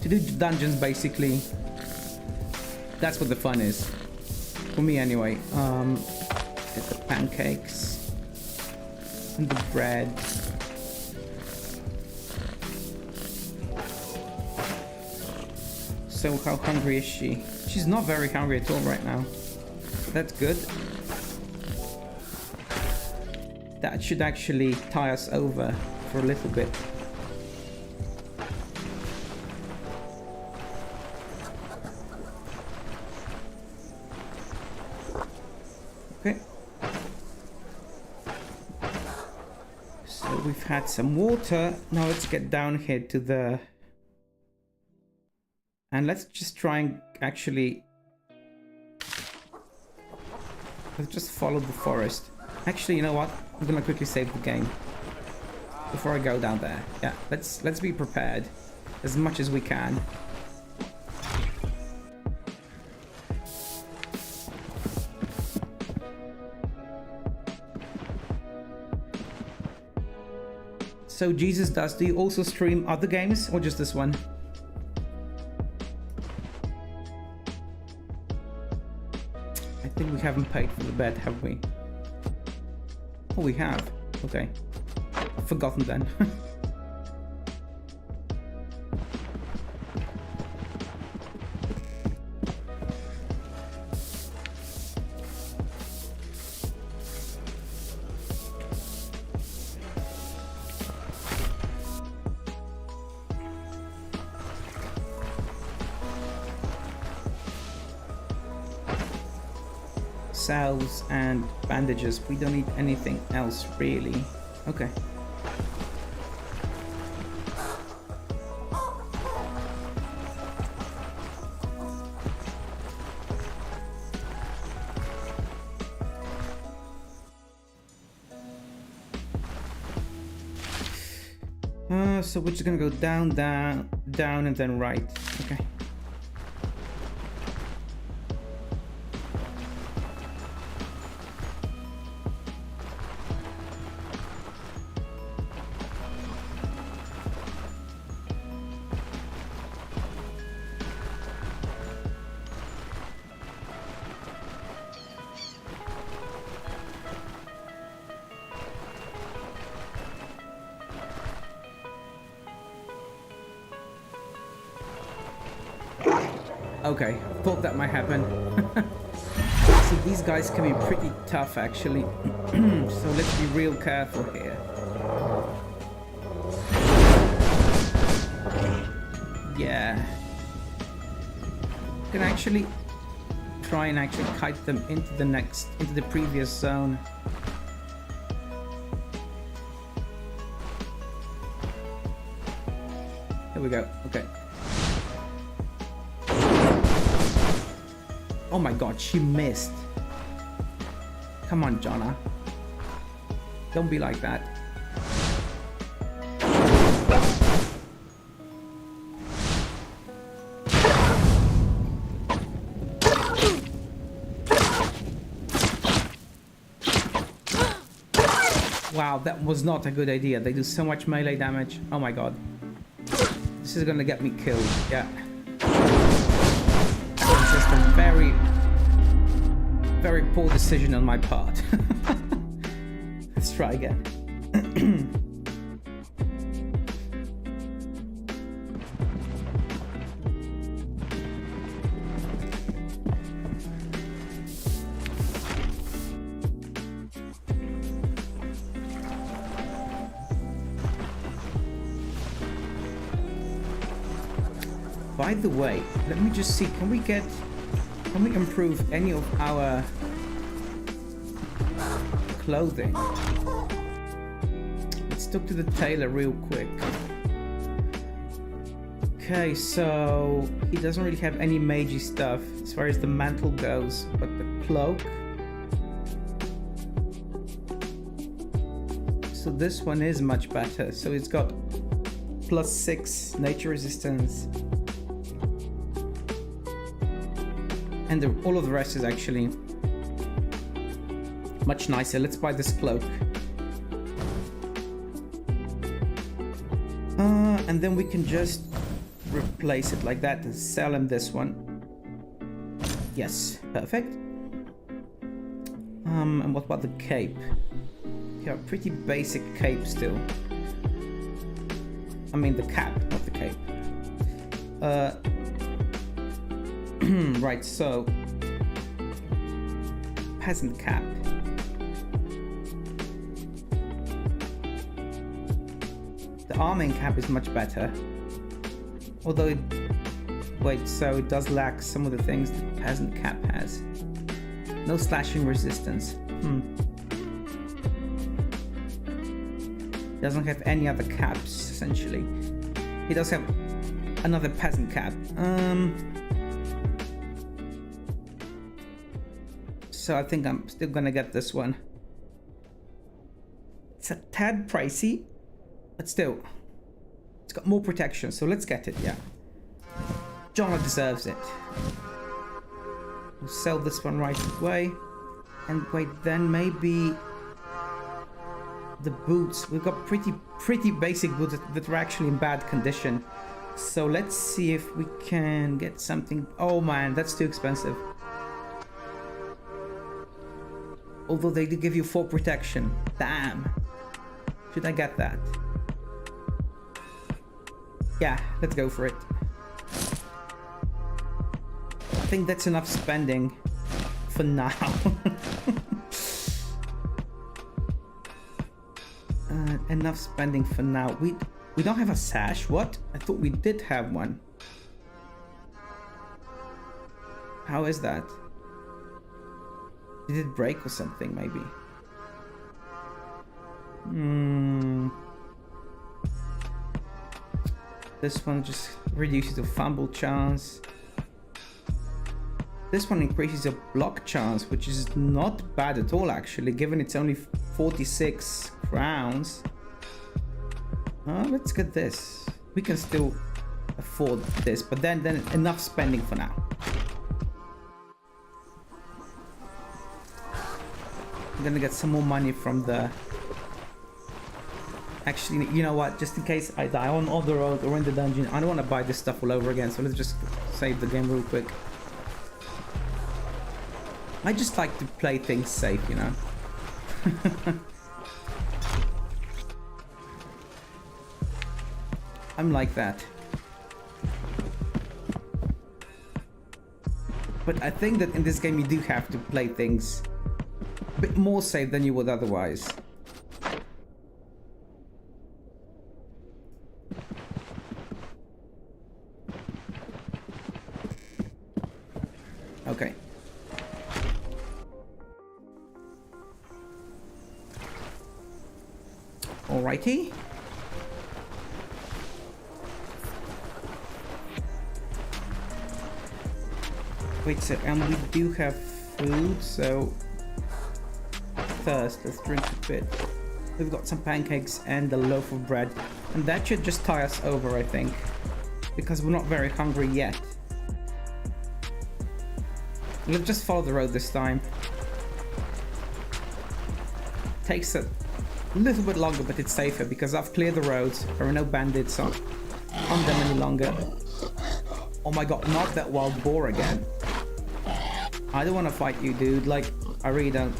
to do dungeons basically. That's what the fun is, for me anyway. Get the pancakes and the bread. So how hungry is she? She's not very hungry at all right now. That's good. That should actually tie us over for a little bit. Okay. So we've had some water. Now let's get down here to the... And let's just try and actually... Let's just follow the forest. Actually, you know what? I'm gonna quickly save the game before I go down there. Yeah, let's be prepared as much as we can. So Jesus does you also stream other games or just this one? I think we haven't paid for the bed, have we? Oh, we have. Okay. I've forgotten then. Salves and bandages. We don't need anything else really. Okay. So we're just gonna go down, down, down, and then right. Okay. Okay, thought that might happen. So these guys can be pretty tough actually. So let's be real careful here. Yeah. Can actually try and actually kite them into the previous zone. Here we go. Okay. Oh my god, she missed. Come on, Jonna. Don't be like that. Wow, that was not a good idea. They do so much melee damage. Oh my god. This is gonna get me killed. Yeah. It's just a very, very poor decision on my part. Let's try again. By the way, let me just see, can we improve any of our clothing? Let's talk to the tailor real quick. Okay, so he doesn't really have any magey stuff as far as the mantle goes, but the cloak. So this one is much better. So it's got +6 nature resistance. And all of the rest is actually much nicer. Let's buy this cloak. And then we can just replace it like that and sell him this one. Yes, perfect. And what about the cape? Yeah, pretty basic cape still. I mean the cap, not the cape. Right, so peasant cap. The arming cap is much better. Although so it does lack some of the things the peasant cap has. No slashing resistance. Doesn't have any other caps essentially. He does have another peasant cap. So I think I'm still gonna get this one. It's a tad pricey, but still, it's got more protection, so let's get it, yeah. Jonna deserves it. We'll sell this one right away. And wait, then maybe the boots. We've got pretty basic boots that are actually in bad condition. So let's see if we can get something. Oh man, that's too expensive. Although they do give you 4 protection. Damn. Should I get that? Yeah, let's go for it. I think that's enough spending for now. Enough spending for now. We don't have a sash. What? I thought we did have one. How is that? Did it break or something, maybe? This one just reduces the fumble chance. This one increases your block chance, which is not bad at all, actually, given it's only 46 crowns. Let's get this. We can still afford this, but then enough spending for now. I'm gonna get some more money from the... Actually, you know what? Just in case I die on the road or in the dungeon, I don't want to buy this stuff all over again, so let's just save the game real quick. I just like to play things safe, you know? I'm like that. But I think that in this game you do have to play things a bit more safe than you would otherwise. Okay. Alrighty. Wait a sec, and we do have food, so first let's drink a bit. We've got some pancakes and a loaf of bread, and that should just tie us over, I think, because we're not very hungry yet. Let's just follow the road this time. Takes a little bit longer, but it's safer because I've cleared the roads. There are no bandits on them any longer. Oh my god, not that wild boar again. I don't want to fight you, dude. Like, I really don't.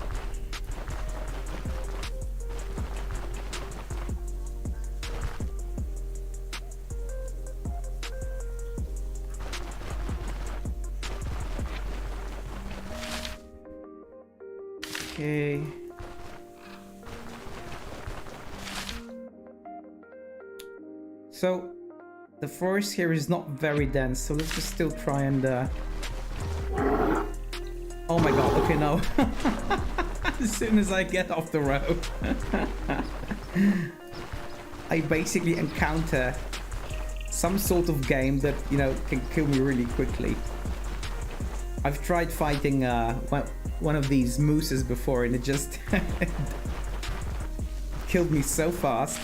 Okay. So, the forest here is not very dense, so let's just still try and... Oh my god, okay, no. As soon as I get off the road, I basically encounter some sort of game that, you know, can kill me really quickly. I've tried fighting one of these mooses before, and it just killed me so fast.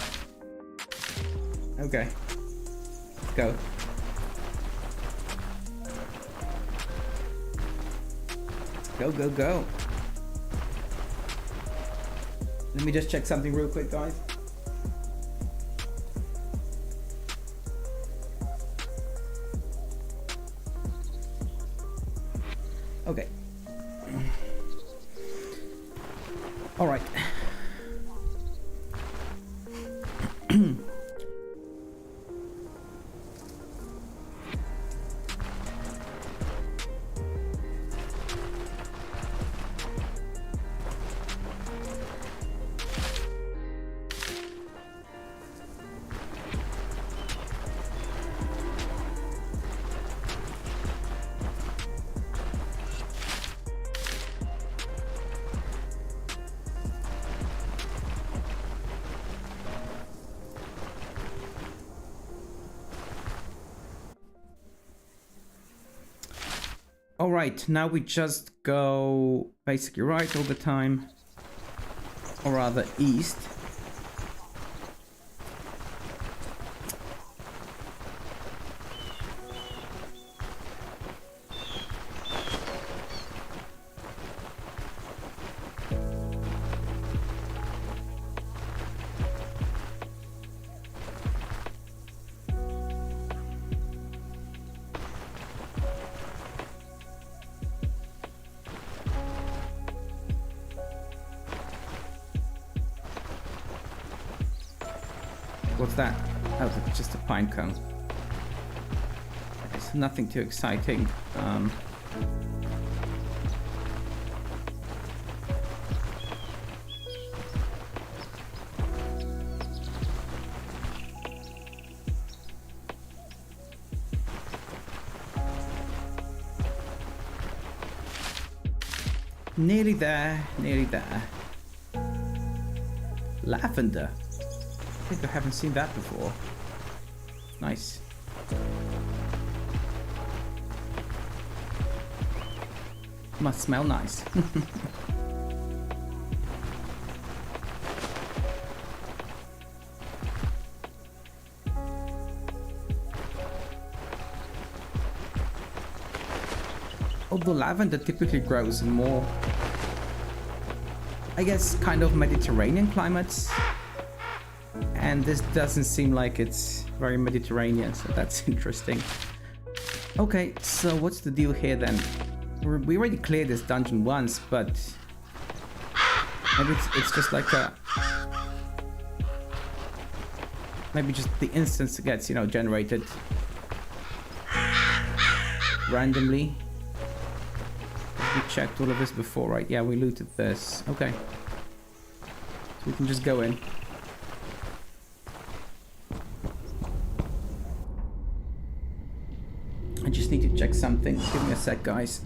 Okay, let's go. Go, go, go. Let me just check something real quick, guys. Okay. All right. Alright, now we just go basically right all the time, or rather east. What's that? Oh, it's just a pine cone. It's nothing too exciting. Nearly there, nearly there. Lavender. I think I haven't seen that before. Nice. Must smell nice. Although lavender typically grows in more, I guess, kind of Mediterranean climates. And this doesn't seem like it's very Mediterranean, so that's interesting. Okay, so what's the deal here then? We already cleared this dungeon once, but maybe it's just like a... Maybe just the instance gets, you know, generated randomly. We checked all of this before, right? Yeah, we looted this. Okay. So we can just go in. I just need to check something. Give me a sec, guys.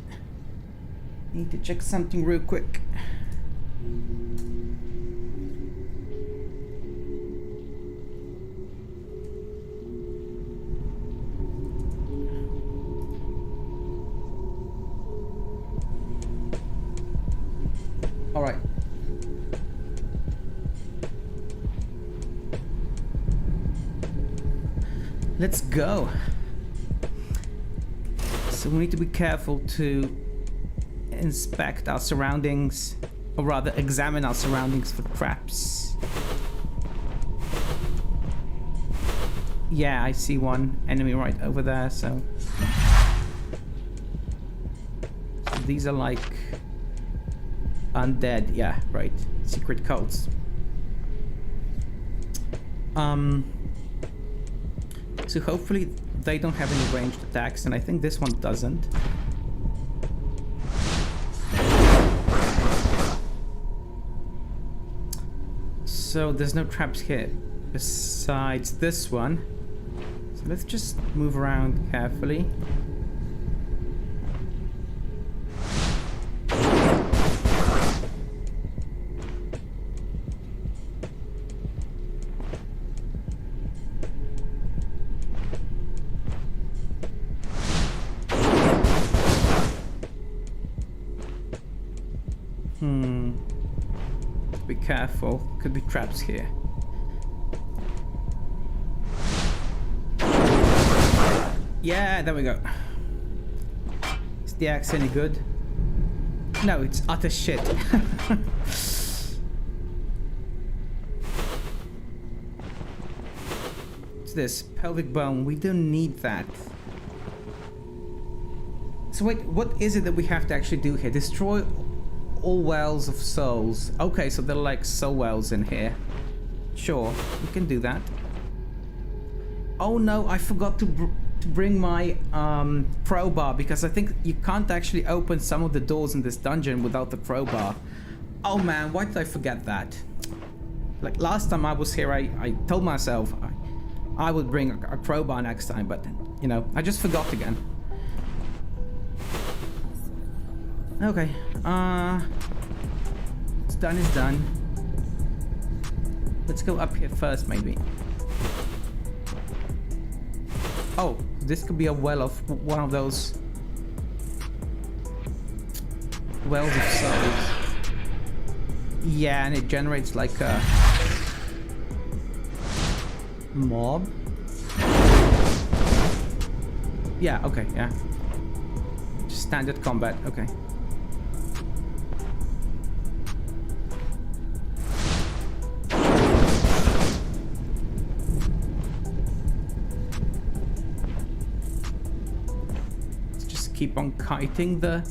Need to check something real quick. All right. Let's go. So we need to be careful to inspect our surroundings, or rather examine our surroundings for traps. Yeah, I see one enemy right over there, so these are like undead, yeah, right. Secret cults. So hopefully they don't have any ranged attacks, and I think this one doesn't. So there's no traps here besides this one. So let's just move around carefully. Be careful, could be traps here. Yeah, there we go. Is the axe any good? No, it's utter shit. What's this? Pelvic bone. We don't need that. So wait, what is it that we have to actually do here? Destroy all wells of souls. Okay, so there are like soul wells in here. Sure, we can do that. Oh no, I forgot to bring my crowbar, because I think you can't actually open some of the doors in this dungeon without the crowbar. Oh man, why did I forget that? Like last time I was here, I told myself I would bring a crowbar next time, but you know, I just forgot again. Okay, what's done is done. Let's go up here first, maybe. Oh, this could be a well of one of those wells of souls. Yeah, and it generates like a mob. Yeah, okay, yeah. Just standard combat, okay. Keep on kiting the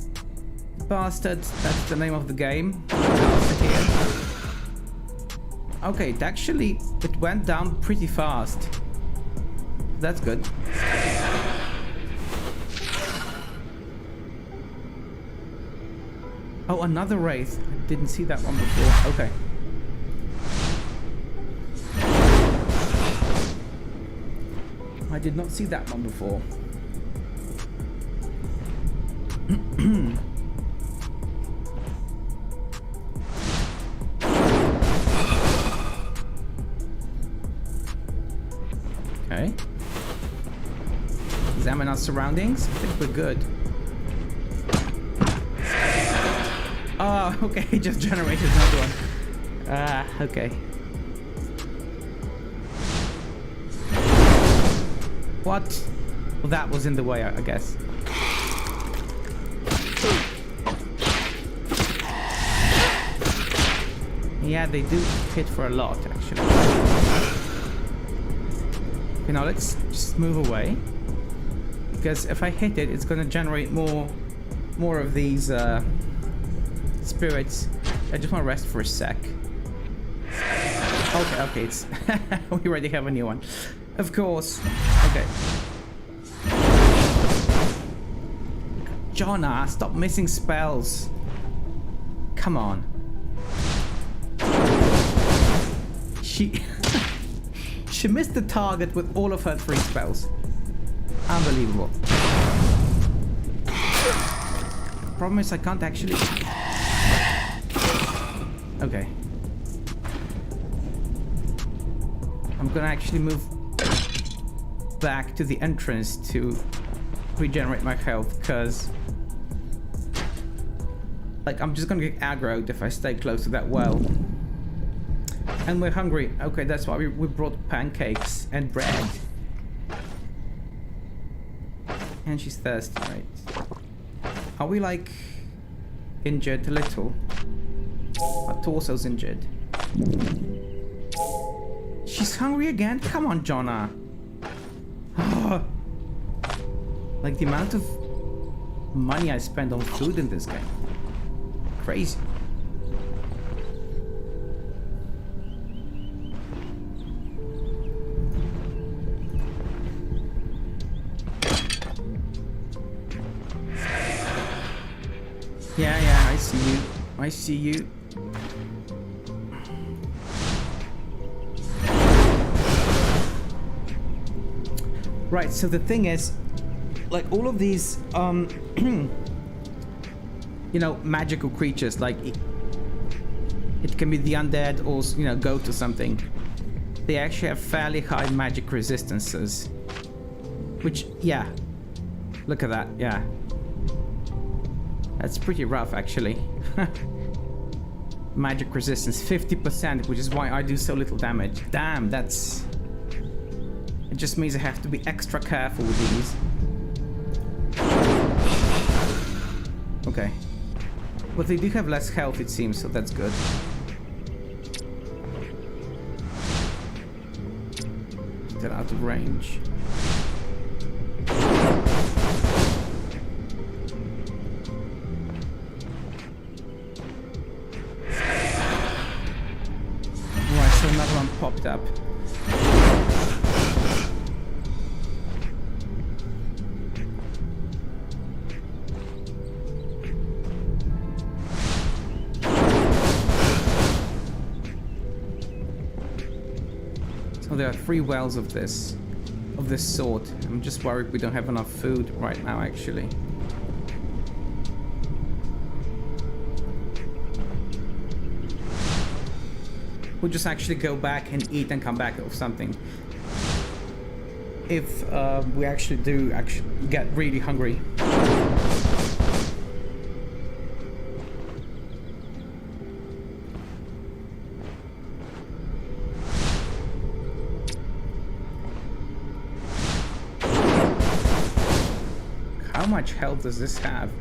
bastards. That's the name of the game. Here. Okay, it went down pretty fast. That's good. Oh, another wraith. I didn't see that one before. Okay. I did not see that one before. Okay. Examine our surroundings. I think we're good. Oh, okay. Just generated another one. Okay. What? Well, that was in the way, I guess. Yeah, they do hit for a lot, actually. You know, let's just move away. Because if I hit it, it's gonna generate more of these spirits. I just want to rest for a sec. Okay, it's we already have a new one. Of course. Okay. Jonna, stop missing spells. Come on. She missed the target with all of her 3 spells. Unbelievable. Problem is I can't actually... Okay. I'm gonna actually move back to the entrance to regenerate my health, because like I'm just gonna get aggroed if I stay close to that well. And we're hungry. Okay, that's why we brought pancakes and bread. And she's thirsty, right? Are we like injured a little? Our torso's injured. She's hungry again? Come on, Jonna. Like the amount of money I spend on food in this game. Crazy. Yeah, I see you. I see you. Right, so the thing is, like all of these, you know, magical creatures, like it can be the undead or, you know, go to something. They actually have fairly high magic resistances. Which, yeah. Look at that, yeah. That's pretty rough, actually. Magic resistance 50%, which is why I do so little damage. Damn, that's... It just means I have to be extra careful with these. Okay. But they do have less health, it seems, so that's good. They're out of range. So another one popped up. So there are 3 wells of this sort. I'm just worried we don't have enough food right now, actually. We'll just actually go back and eat and come back with something. If we actually do get really hungry. How much health does this have?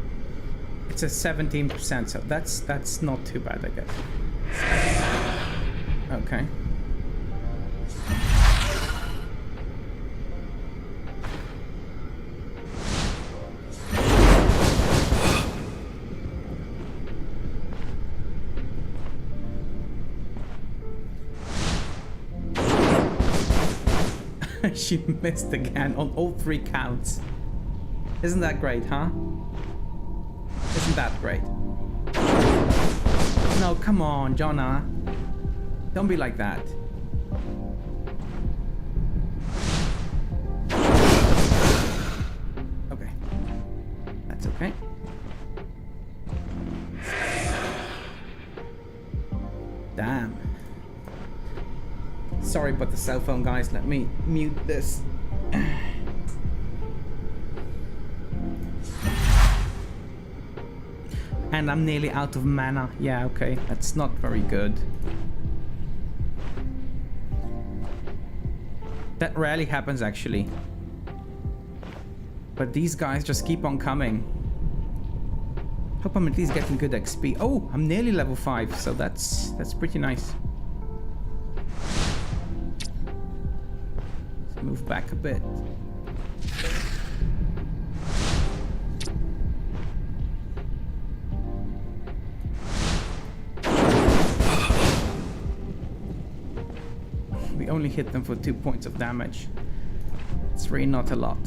It's a 17%, so that's not too bad, I guess. Okay. She missed again on all 3 counts. Isn't that great, huh? Isn't that great? No, come on, Jonna. Don't be like that. Okay. That's okay. Damn. Sorry about the cell phone, guys. Let me mute this. And I'm nearly out of mana. Yeah, okay. That's not very good. That rarely happens, actually. But these guys just keep on coming. Hope I'm at least getting good XP. Oh, I'm nearly level 5, so that's pretty nice. Let's move back a bit. We only hit them for 2 points of damage. It's really not a lot.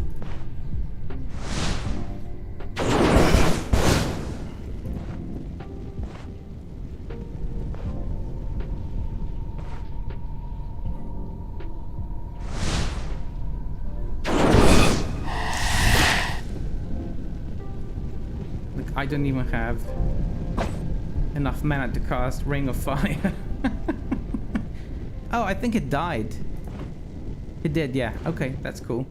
I don't even have enough mana to cast Ring of Fire. Oh, I think it died. It did, yeah. Okay, that's cool.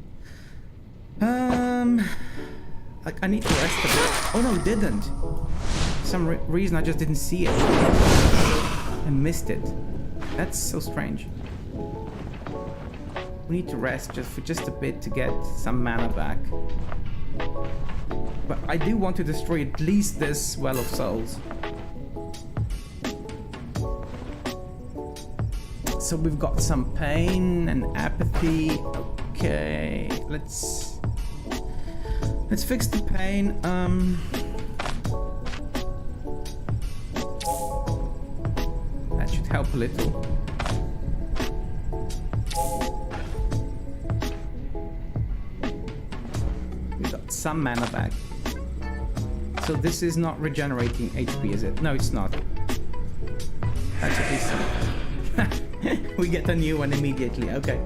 Like, I need to rest a bit. Oh no, it didn't. For some reason I just didn't see it. I missed it. That's so strange. We need to rest for just a bit to get some mana back. But I do want to destroy at least this Well of Souls. So we've got some pain and apathy. Okay, let's fix the pain. That should help a little. We got some mana back. So this is not regenerating HP, is it? No, it's not. That's at least some. We get a new one immediately. Okay.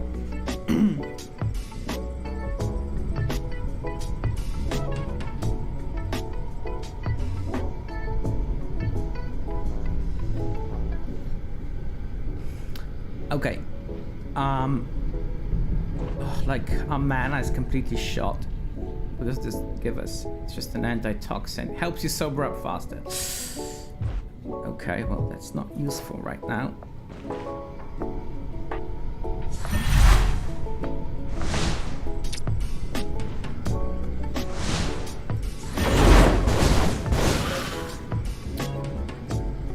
Okay. Like our mana is completely shot. What does this give us? It's just an antitoxin. Helps you sober up faster. Okay, well that's not useful right now.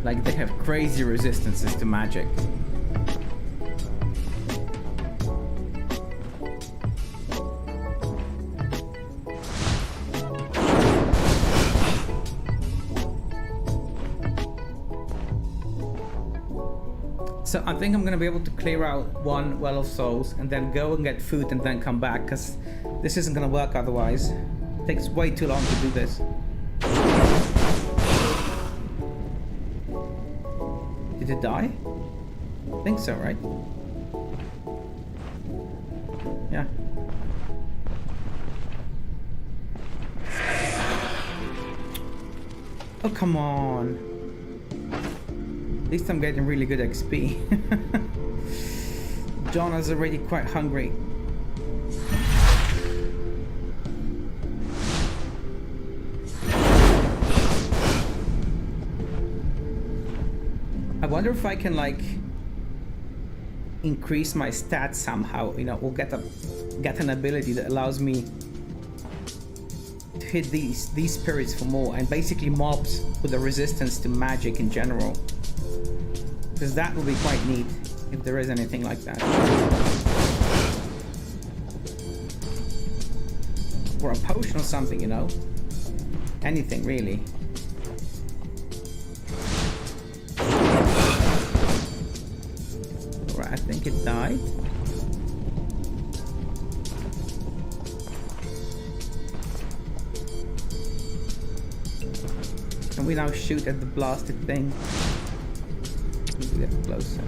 Like they have crazy resistances to magic. So I think I'm gonna be able to clear out one Well of Souls and then go and get food and then come back, because this isn't gonna work otherwise. It takes way too long to do this. Did it die? I think so, right? Yeah. Oh, come on. At least I'm getting really good XP. Jonna's already quite hungry. I wonder if I can like increase my stats somehow, you know, or get an ability that allows me to hit these spirits for more, and basically mobs with a resistance to magic in general. Because that will be quite neat, if there is anything like that. Or a potion or something, you know? Anything, really. Alright, I think it died. we now shoot at the blasted thing? Need to get closer.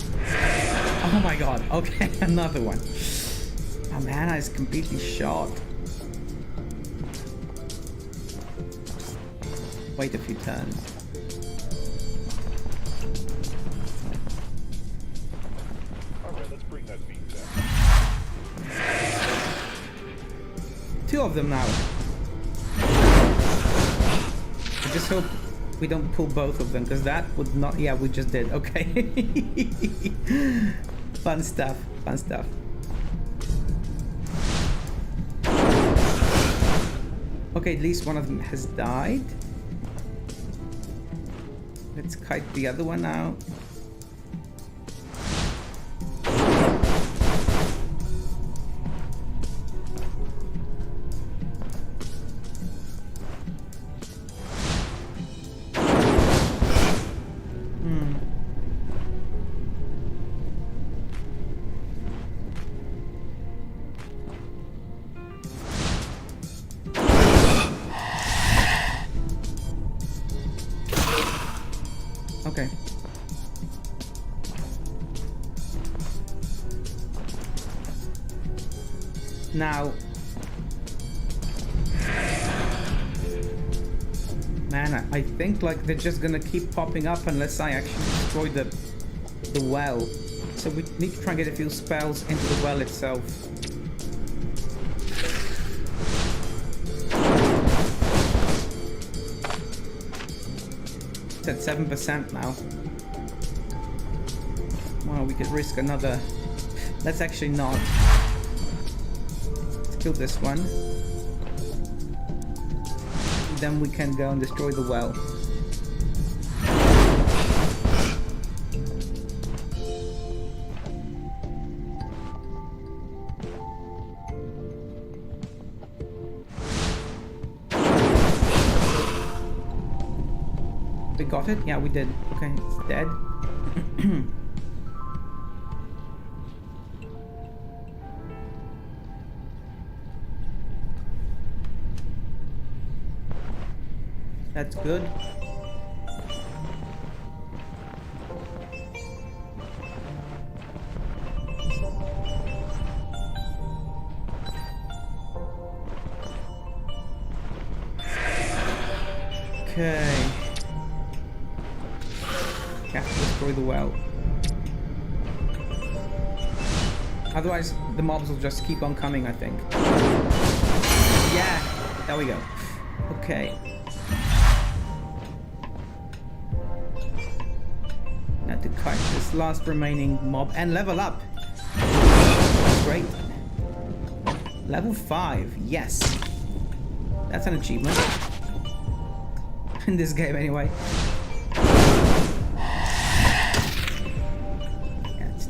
Oh my god, okay, another one. My mana is completely shot. Wait a few turns. Alright, let's bring that beat down. Two of them now. I just hope we don't pull both of them, because that would not... Yeah, we just did. Okay. Fun stuff. Fun stuff. Okay, at least one of them has died. Let's kite the other one out. Okay. Now, man, I think like they're just gonna keep popping up unless I actually destroy the well. So we need to try and get a few spells into the well itself. It's at 7% now. Well, we could risk another. Let's actually not. Let's kill this one. Then we can go and destroy the well. We got it? Yeah, we did. Okay, it's dead. That's good. Okay. Have to destroy the well. Otherwise, the mobs will just keep on coming, I think. Yeah! There we go. Okay. Now to cut this last remaining mob and level up. Great. Level 5. Yes. That's an achievement. In this game, anyway.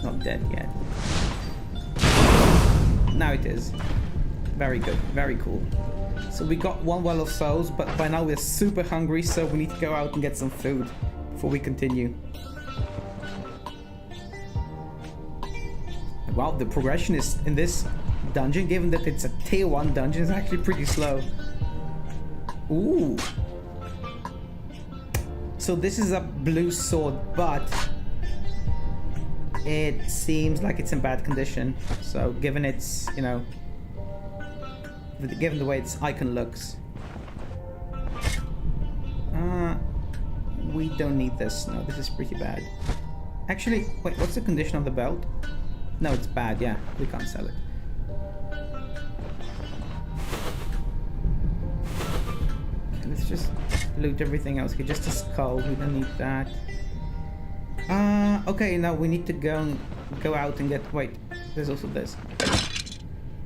Not dead yet. Now it is. Very good. Very cool. So we got one well of souls, but by now we're super hungry, so we need to go out and get some food before we continue. Wow, the progression is in this dungeon, given that it's a tier 1 dungeon, is actually pretty slow. Ooh. So this is a blue sword, but it seems like it's in bad condition. So given its, you know, given the way its icon looks, we don't need this. No, this is pretty bad. Actually, wait, what's the condition of the belt? No, it's bad. Yeah, we can't sell it. Okay, let's just loot everything else. Okay, just a skull. We don't need that. Okay, now we need to go out and get... Wait, there's also this.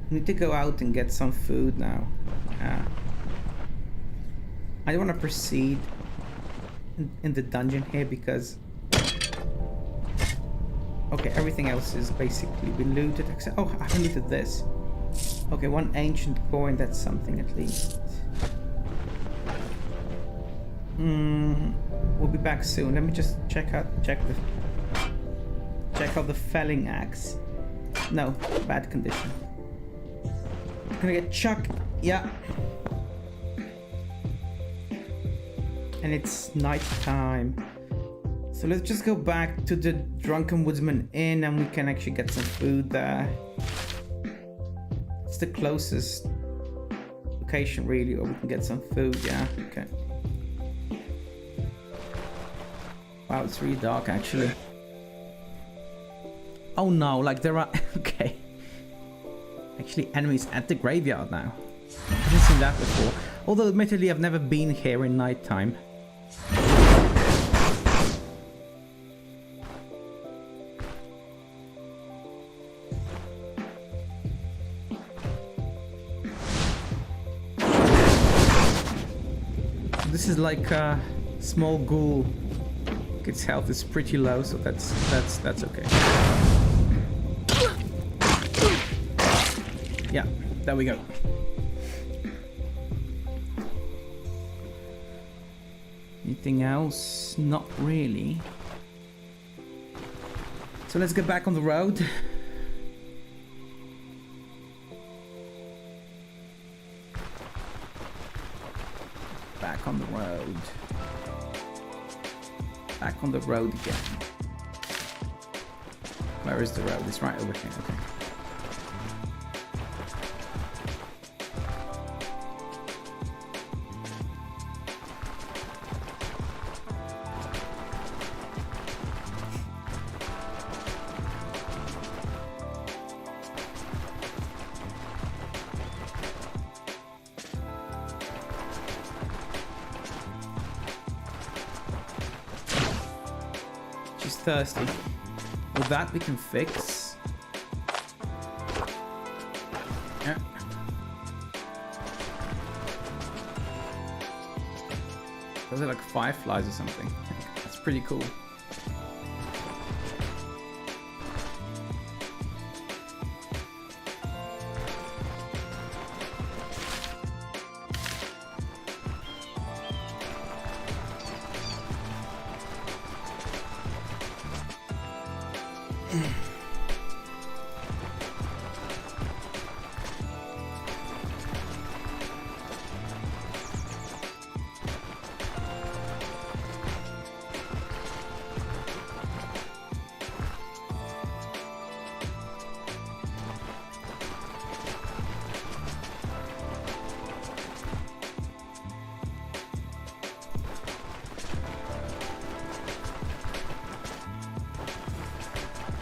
We need to go out and get some food now. I don't want to proceed in the dungeon here because... Okay, everything else is basically been looted except... Oh, I haven't looted this. Okay, one ancient coin, that's something at least. We'll be back soon. Let me just check out the felling axe. No, bad condition. Gonna get chucked. Yeah. and it's night time. So let's just go back to the Drunken Woodsman Inn and we can actually get some food there. It's the closest location really, or we can get some food, yeah, okay. Wow, it's really dark actually. Oh no, like there are, okay. Actually enemies at the graveyard now. I haven't seen that before. Although admittedly I've never been here in nighttime. This is like a small ghoul. Its health is pretty low, so that's okay. Yeah, there we go. Anything else? Not really. So let's get back on the road. Back on the road. Back on the road again. Where is the road? It's right over here, okay. Thirsty. Well, that we can fix. Yeah. Those are like fireflies or something. That's pretty cool.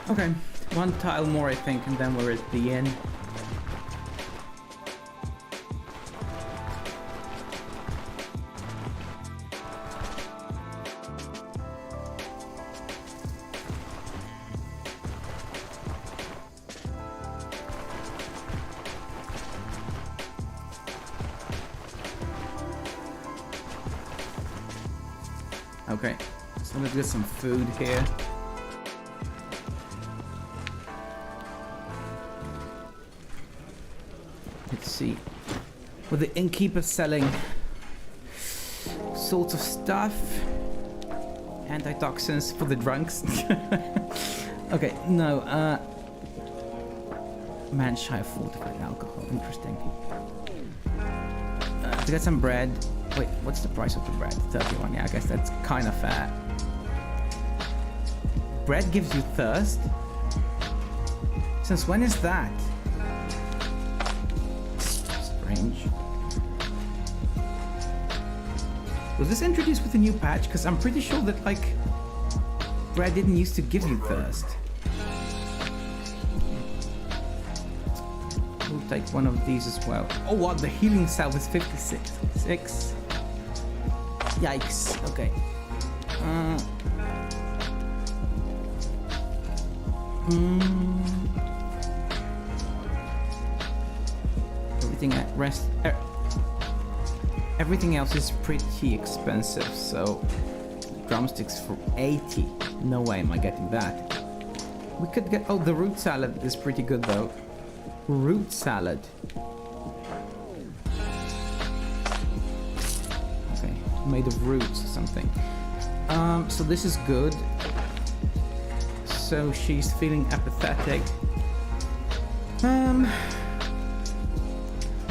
Okay, one tile more I think, and then we're at the end. Okay, so let's get some food here. Let's see. With the innkeeper selling sorts of stuff. Antitoxins for the drunks. Okay, no, Mannshire fortified alcohol. Interesting. To get some bread. Wait, what's the price of the bread? 31, yeah, I guess that's kind of fair. Bread gives you thirst? Since when is that? Strange. Was this introduced with the new patch? Because I'm pretty sure that, like, bread didn't used to give you thirst. We'll take one of these as well. Oh, what? The healing salve is 56. 6. Yikes. Okay. Everything at rest. Everything else is pretty expensive, so drumsticks for 80. No way am I getting that. We could get. Oh, the root salad is pretty good though. Root salad. Okay, made of roots or something. So this is good. So she's feeling apathetic. I'm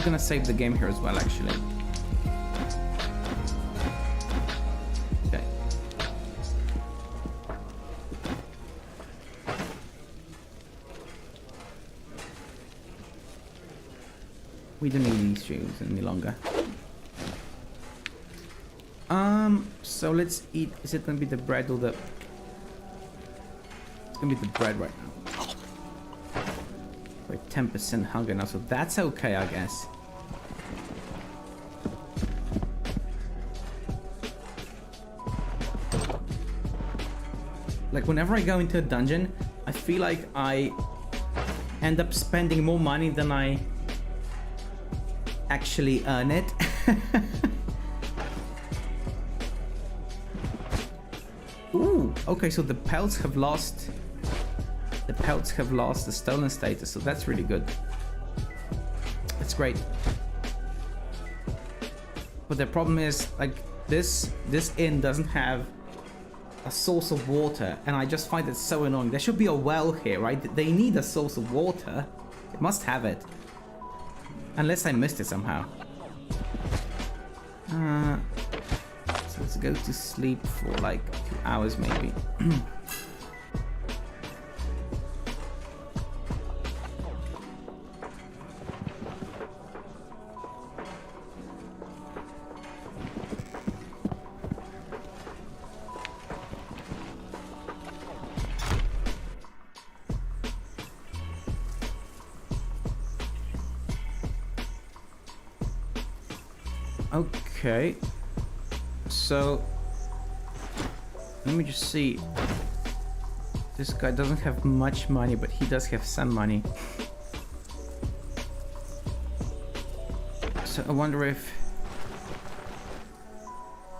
gonna save the game here as well, actually. We don't need these shoes any longer. So let's eat. Is it gonna be the bread or the... It's gonna be the bread right now. We're 10% hunger now, so that's okay, I guess. Like, whenever I go into a dungeon, I feel like I end up spending more money than I actually earn it. Ooh, okay, so the pelts have lost... The pelts have lost the stolen status, so that's really good. That's great. But the problem is, like, this inn doesn't have a source of water, and I just find it so annoying. There should be a well here, right? They need a source of water. It must have it. Unless I missed it somehow. So let's go to sleep for like 2 hours maybe. Okay, so let me just see. This guy doesn't have much money, but he does have some money. So I wonder if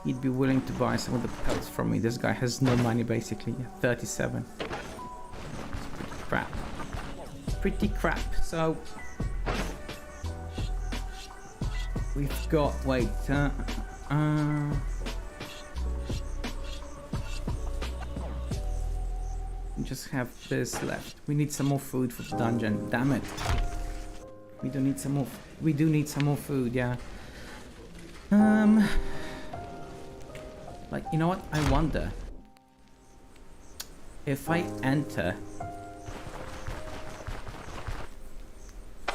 he'd be willing to buy some of the pelts from me. This guy has no money basically. 37. It's pretty crap. Pretty crap. So we've got, wait, we just have this left. We need some more food for the dungeon. Damn it. We do need some more. We do need some more food, yeah. Like, you know what? I wonder if I enter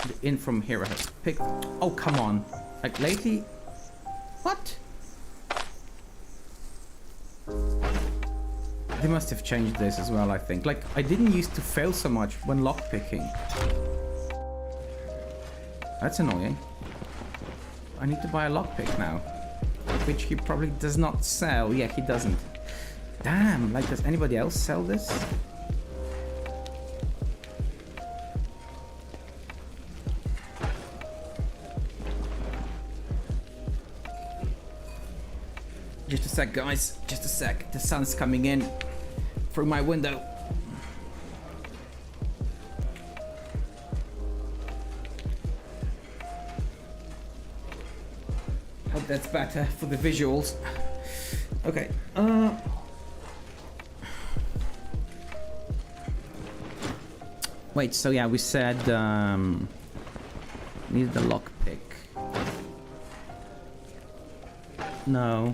the inn from here. I have picked. Oh, come on. Like, lately... What? They must have changed this as well, I think. Like, I didn't used to fail so much when lockpicking. That's annoying. I need to buy a lockpick now. Which he probably does not sell. Yeah, he doesn't. Damn, like, does anybody else sell this? Just a sec, guys. Just a sec. The sun's coming in through my window. Hope that's better for the visuals. Okay. Wait, so yeah, we said need the lockpick. No.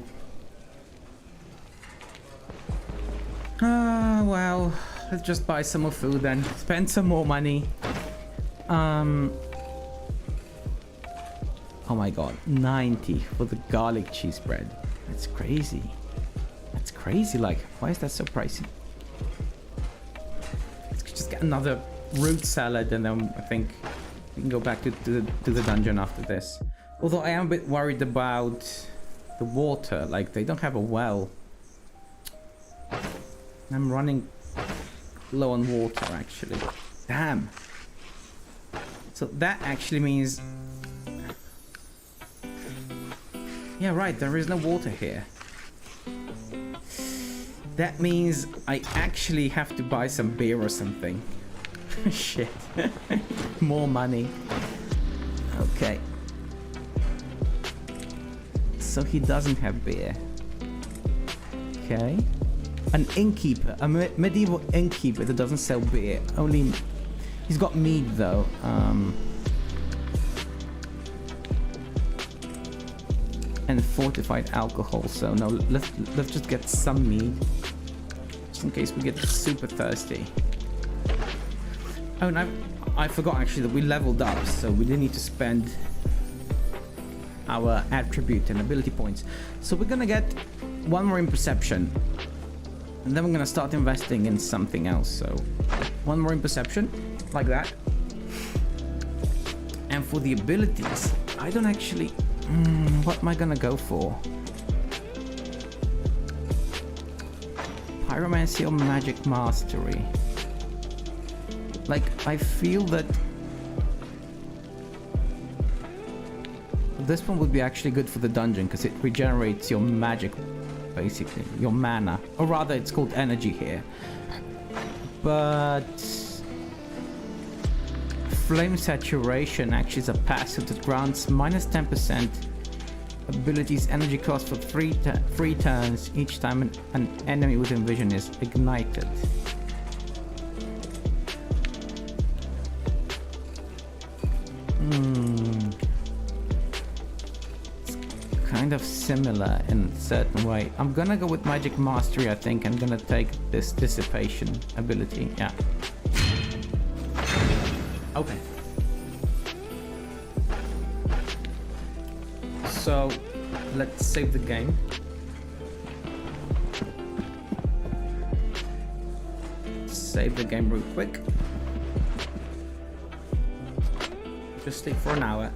Well, let's just buy some more food then. Spend some more money. Oh my god, 90 for the garlic cheese bread. That's crazy. That's crazy, like, why is that so pricey? Let's just get another root salad and then I think we can go back to the dungeon after this. Although I am a bit worried about the water, like they don't have a well. I'm running low on water actually. Damn. So that actually means... Yeah, right, there is no water here. That means I actually have to buy some beer or something. Shit. More money. Okay. So he doesn't have beer. Okay. An innkeeper, a medieval innkeeper that doesn't sell beer. Only, he's got mead though. And fortified alcohol. So no, let's just get some mead, just in case we get super thirsty. Oh, and I forgot actually that we leveled up, so we didn't need to spend our attribute and ability points. So we're gonna get one more in perception, and then we're gonna start investing in something else. So one more in perception, like that. And for the abilities, I don't actually... what am I gonna go for? Pyromancy or Magic Mastery? Like, I feel that this one would be actually good for the dungeon because it regenerates your magic, basically, your mana. Or rather, it's called energy here. But Flame Saturation actually is a passive that grants minus 10% abilities energy cost for 3 turns each time an enemy within vision is ignited. It's kind of similar in a certain way. I'm gonna go with Magic Mastery, I think. I'm gonna take this Dissipation ability, yeah. Okay. So, let's save the game. Save the game real quick. Just sleep for an hour.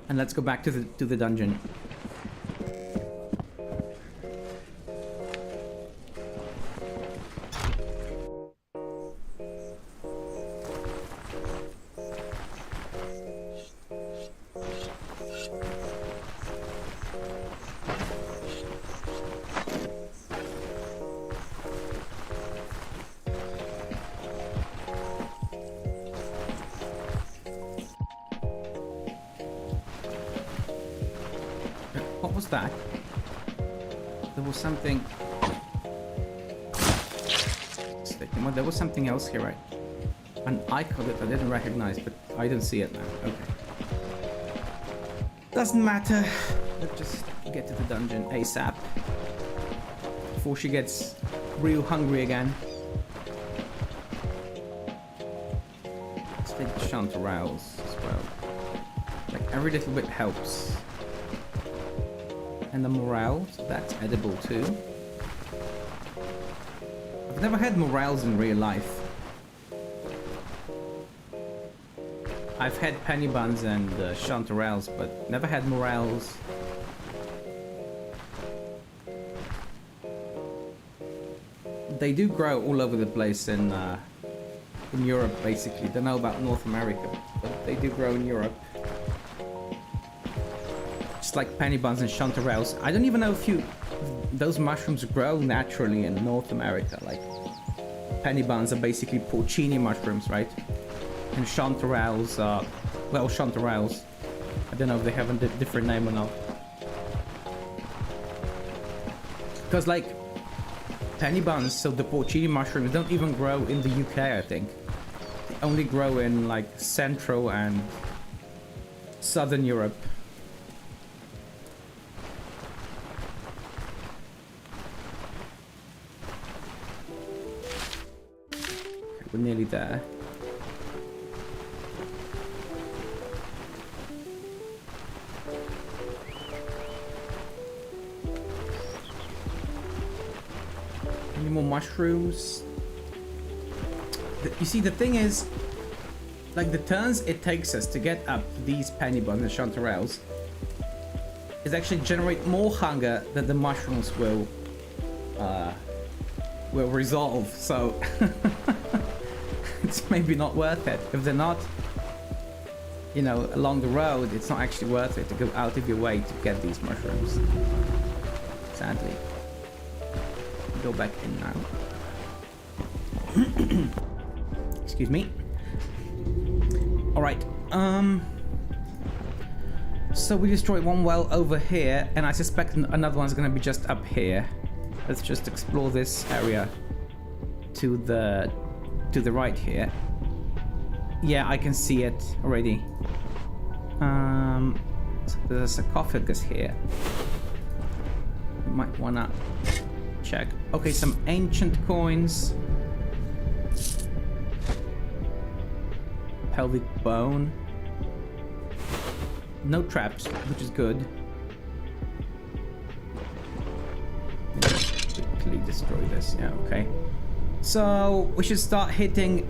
And let's go back to the dungeon. What was that? There was something... Well, there was something else here, right? An icon that I didn't recognize, but I don't see it now. Okay. Doesn't matter. Let's just get to the dungeon ASAP. Before she gets real hungry again. Let's take the chanterelles as well. Like, every little bit helps. And the morale, so that's edible too. I've never had morels in real life. I've had penny buns and chanterelles, but never had morels. They do grow all over the place in Europe, basically. Don't know about North America, but they do grow in Europe. Like penny buns and chanterelles. I don't even know if those mushrooms grow naturally in North America. Like penny buns are basically porcini mushrooms, right? And chanterelles are, well, chanterelles. I don't know if they have a different name or not. Because like penny buns, so the porcini mushrooms don't even grow in the UK, I think. They only grow in like Central and Southern Europe. We're nearly there. Any more mushrooms? You see, the thing is, like the turns it takes us to get up these penny buns and chanterelles is actually generate more hunger than the mushrooms will resolve. So it's maybe not worth it. If they're not, you know, along the road, it's not actually worth it to go out of your way to get these mushrooms. Sadly. Go back in now. Excuse me. Alright, so we destroyed one well over here, and I suspect another one's gonna be just up here. Let's just explore this area to the right here. Yeah, I can see it already. So there's a sarcophagus here. You might wanna check. Okay, some ancient coins. Pelvic bone. No traps, which is good. Quickly destroy this. Yeah, okay. So we should start hitting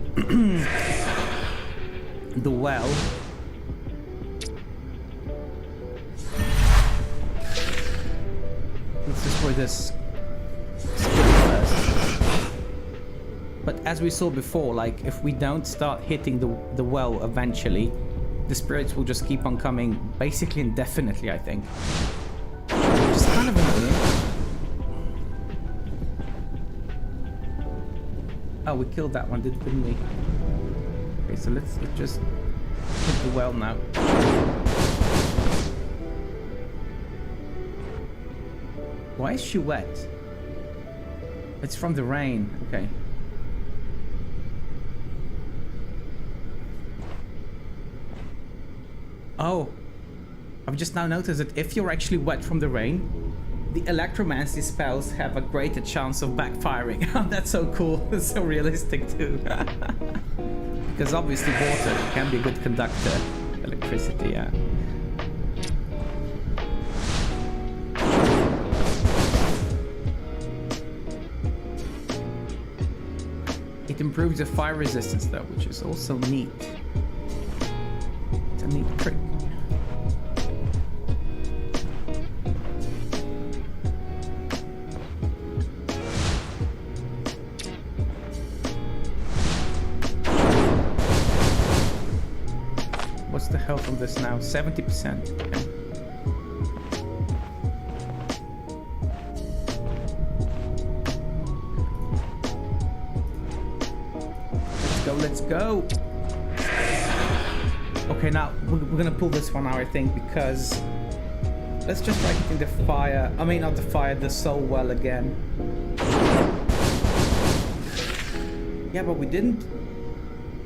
the well. Let's destroy this first. But as we saw before, like if we don't start hitting the well eventually, the spirits will just keep on coming basically indefinitely, I think. Which is kind of annoying. Oh, we killed that one, didn't we? Okay, so let's just hit the well now. Why is she wet? It's from the rain. Okay. Oh, I've just now noticed that if you're actually wet from the rain, the electromancy spells have a greater chance of backfiring. Oh, that's so cool. It's so realistic too. Because obviously water can be a good conductor. Electricity, yeah. It improves the fire resistance though, which is also neat. It's a neat trick. What's the health on this now? 70%. Okay. Let's go. Okay, now we're gonna pull this one out, I think, because let's just try hitting the fire. I mean, not the fire, the soul well again. Yeah, but we didn't.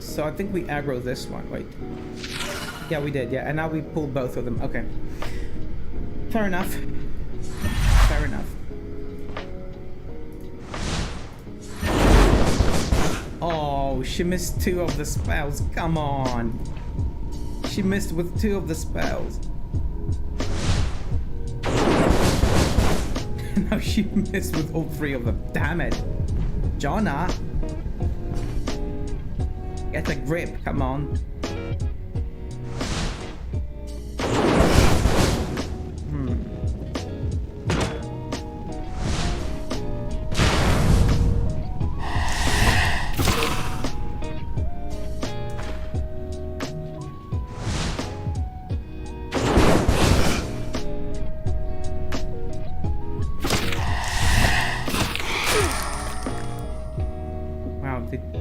So I think we aggro this one. Wait. Yeah, we did. Yeah, and now we pull both of them. Okay. Fair enough. Fair enough. Oh, she missed 2 of the spells. Come on. She missed with 2 of the spells. Now she missed with all 3 of them. Damn it. Jonna. Get a grip. Come on.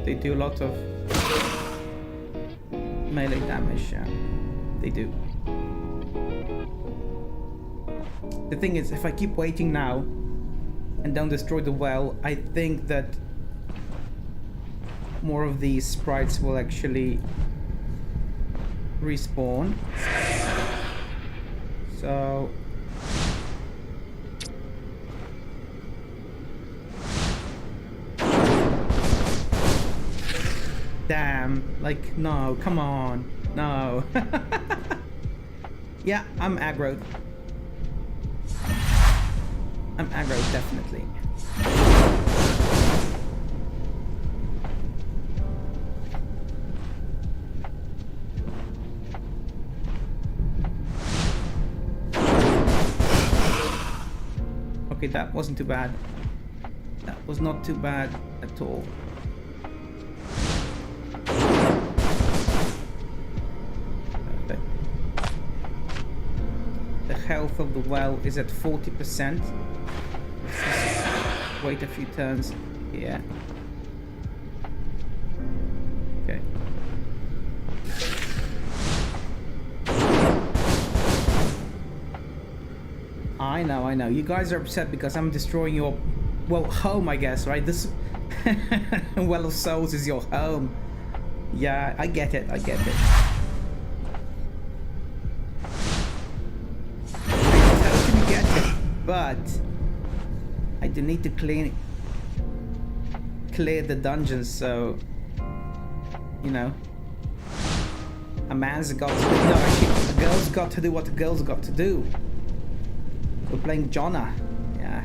They do a lot of melee damage, yeah. They do. The thing is, if I keep waiting now and don't destroy the well, I think that more of these sprites will actually respawn. So damn, like, no, come on, no. Yeah, I'm aggroed. I'm aggroed, definitely. Okay, that wasn't too bad. That was not too bad at all. Health of the well is at 40%. Wait a few turns. Yeah. Okay. I know. You guys are upset because I'm destroying your, well, home, I guess, right? This Well of Souls is your home. Yeah, I get it. But I do need to clear the dungeons, so you know, a man's got to do, no, actually, a girl's got to do what a girl's got to do. We're playing Jonna, yeah.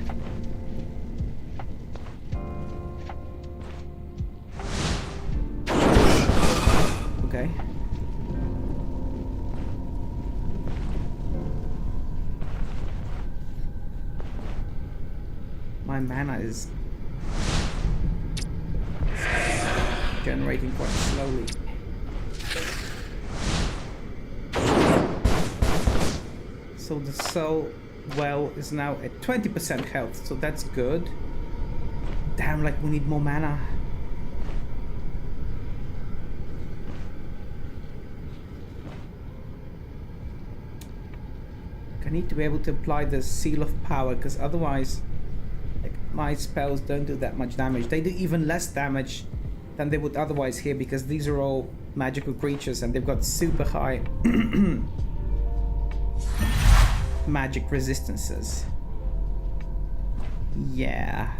Okay. My mana is generating quite slowly. So the soul well is now at 20% health, so that's good. Damn, like we need more mana. I need to be able to apply the seal of power, because otherwise like my spells don't do that much damage. They do even less damage than they would otherwise here, because these are all magical creatures and they've got super high magic resistances. Yeah.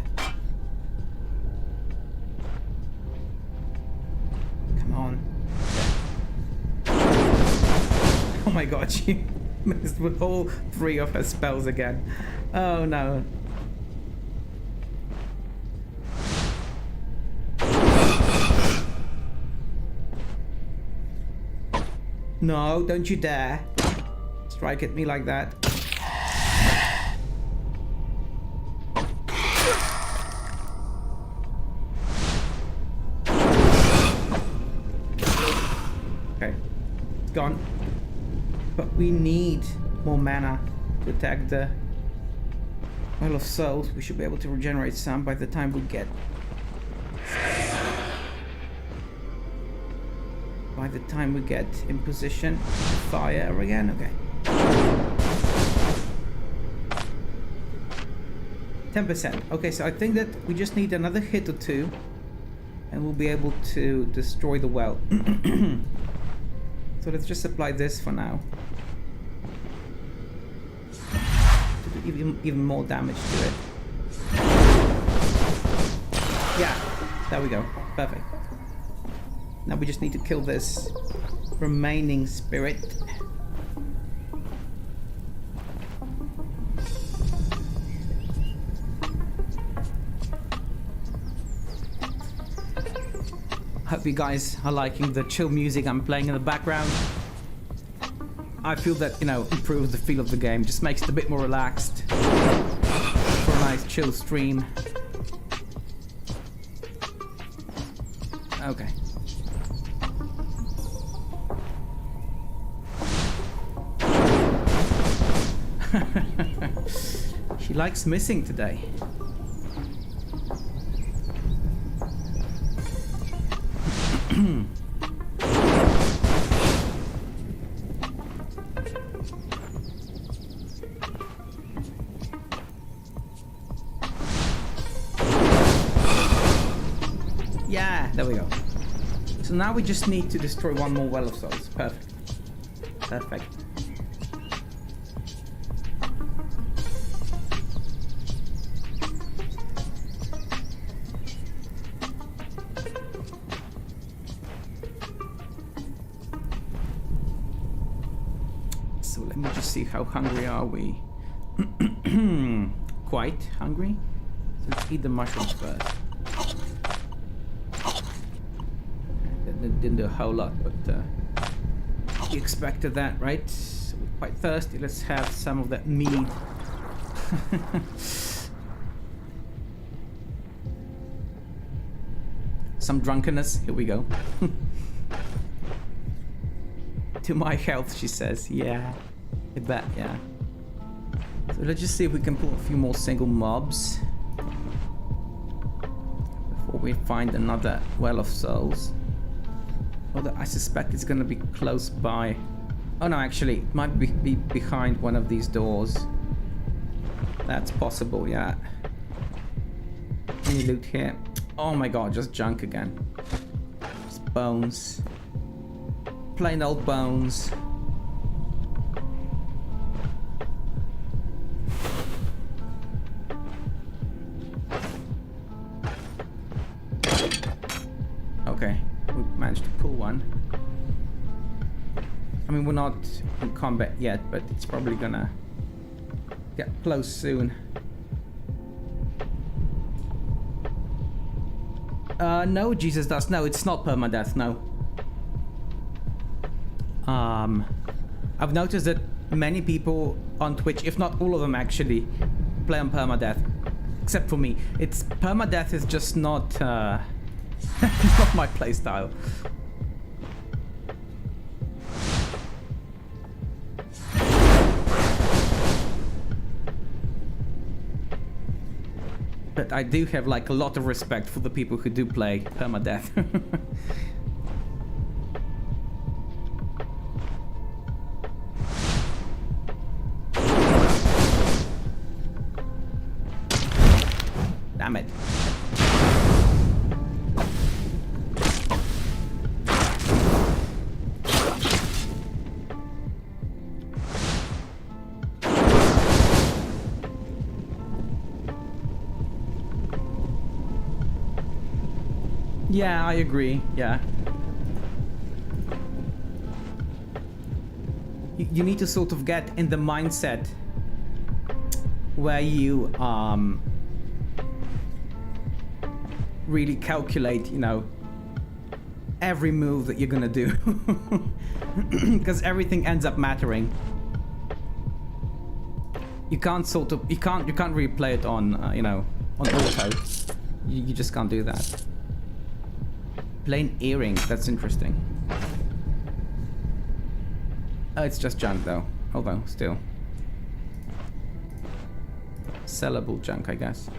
Come on. Oh my god, she missed with all 3 of her spells again. Oh no. No, don't you dare strike at me like that. Okay, it's gone. But we need more mana to attack the Well of Souls. We should be able to regenerate some by the time we get... in position. Fire again, okay. 10%. Okay, so I think that we just need another hit or 2 and we'll be able to destroy the well. So let's just apply this for now. To do even more damage to it. Yeah, there we go. Perfect. Now we just need to kill this remaining spirit. Hope you guys are liking the chill music I'm playing in the background. I feel that, you know, improves the feel of the game, just makes it a bit more relaxed for a nice chill stream. Okay. She likes missing today. Yeah, there we go. So now we just need to destroy one more Well of Souls. Perfect. Perfect. So let me just see, how hungry are we? Quite hungry. So let's eat the mushrooms first. That didn't do a whole lot, but you expected that, right? So we're quite thirsty. Let's have some of that mead. Some drunkenness. Here we go. To my health, she says. Yeah, I bet, yeah. So let's just see if we can pull a few more single mobs before we find another Well of Souls. Although I suspect it's gonna be close by. Oh no, actually, it might be behind one of these doors. That's possible, yeah. Any loot here? Oh my god, just junk again. Just bones. Plain old bones. Okay, we managed to pull one. I mean, we're not in combat yet, but it's probably gonna get close soon. No, Jesus does. No, it's not permadeath, no. I've noticed that many people on Twitch, if not all of them actually, play on permadeath. Except for me. It's permadeath is just not not my playstyle. But I do have like a lot of respect for the people who do play permadeath. Damn it. Yeah, I agree. Yeah. You need to sort of get in the mindset where you really calculate, you know, every move that you're gonna do, because everything ends up mattering. You can't really play it on you know, on auto. You just can't do that. Plain earrings, that's interesting. Oh, it's just junk though. Although, still. Sellable junk, I guess.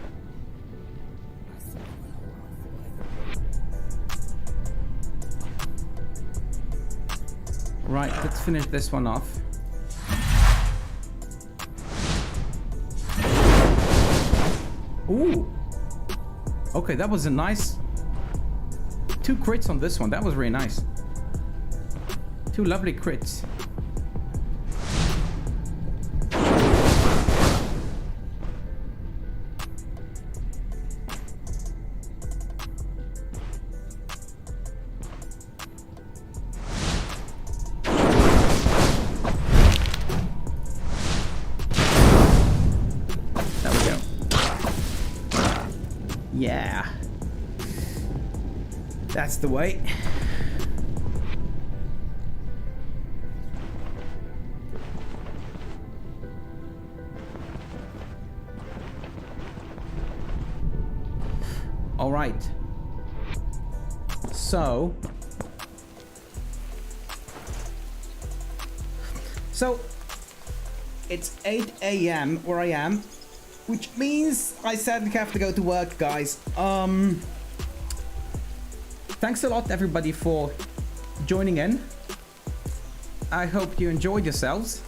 Right, let's finish this one off. Ooh! Okay, that was a nice... 2 crits on this one. That was really nice. 2 lovely crits. There we go. Yeah. That's the way. All right. So it's 8 a.m. where I am, which means I sadly have to go to work, guys. Thanks a lot, everybody, for joining in. I hope you enjoyed yourselves.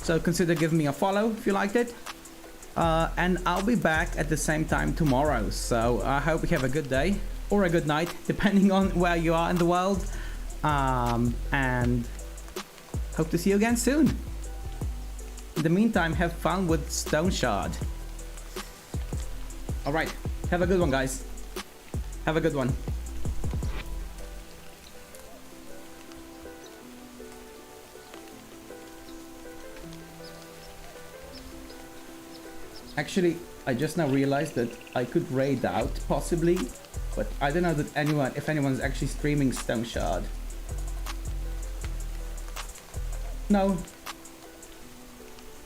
So consider giving me a follow if you liked it. And I'll be back at the same time tomorrow. So I hope you have a good day or a good night, depending on where you are in the world. And hope to see you again soon. In the meantime, have fun with Stone Shard. All right, have a good one, guys. Have a good one. Actually, I just now realized that I could raid out, possibly, but I don't know that if anyone's actually streaming Stone Shard. No.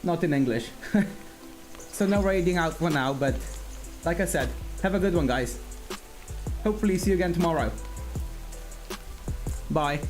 Not in English. So no raiding out for now, but like I said, have a good one, guys. Hopefully see you again tomorrow. Bye.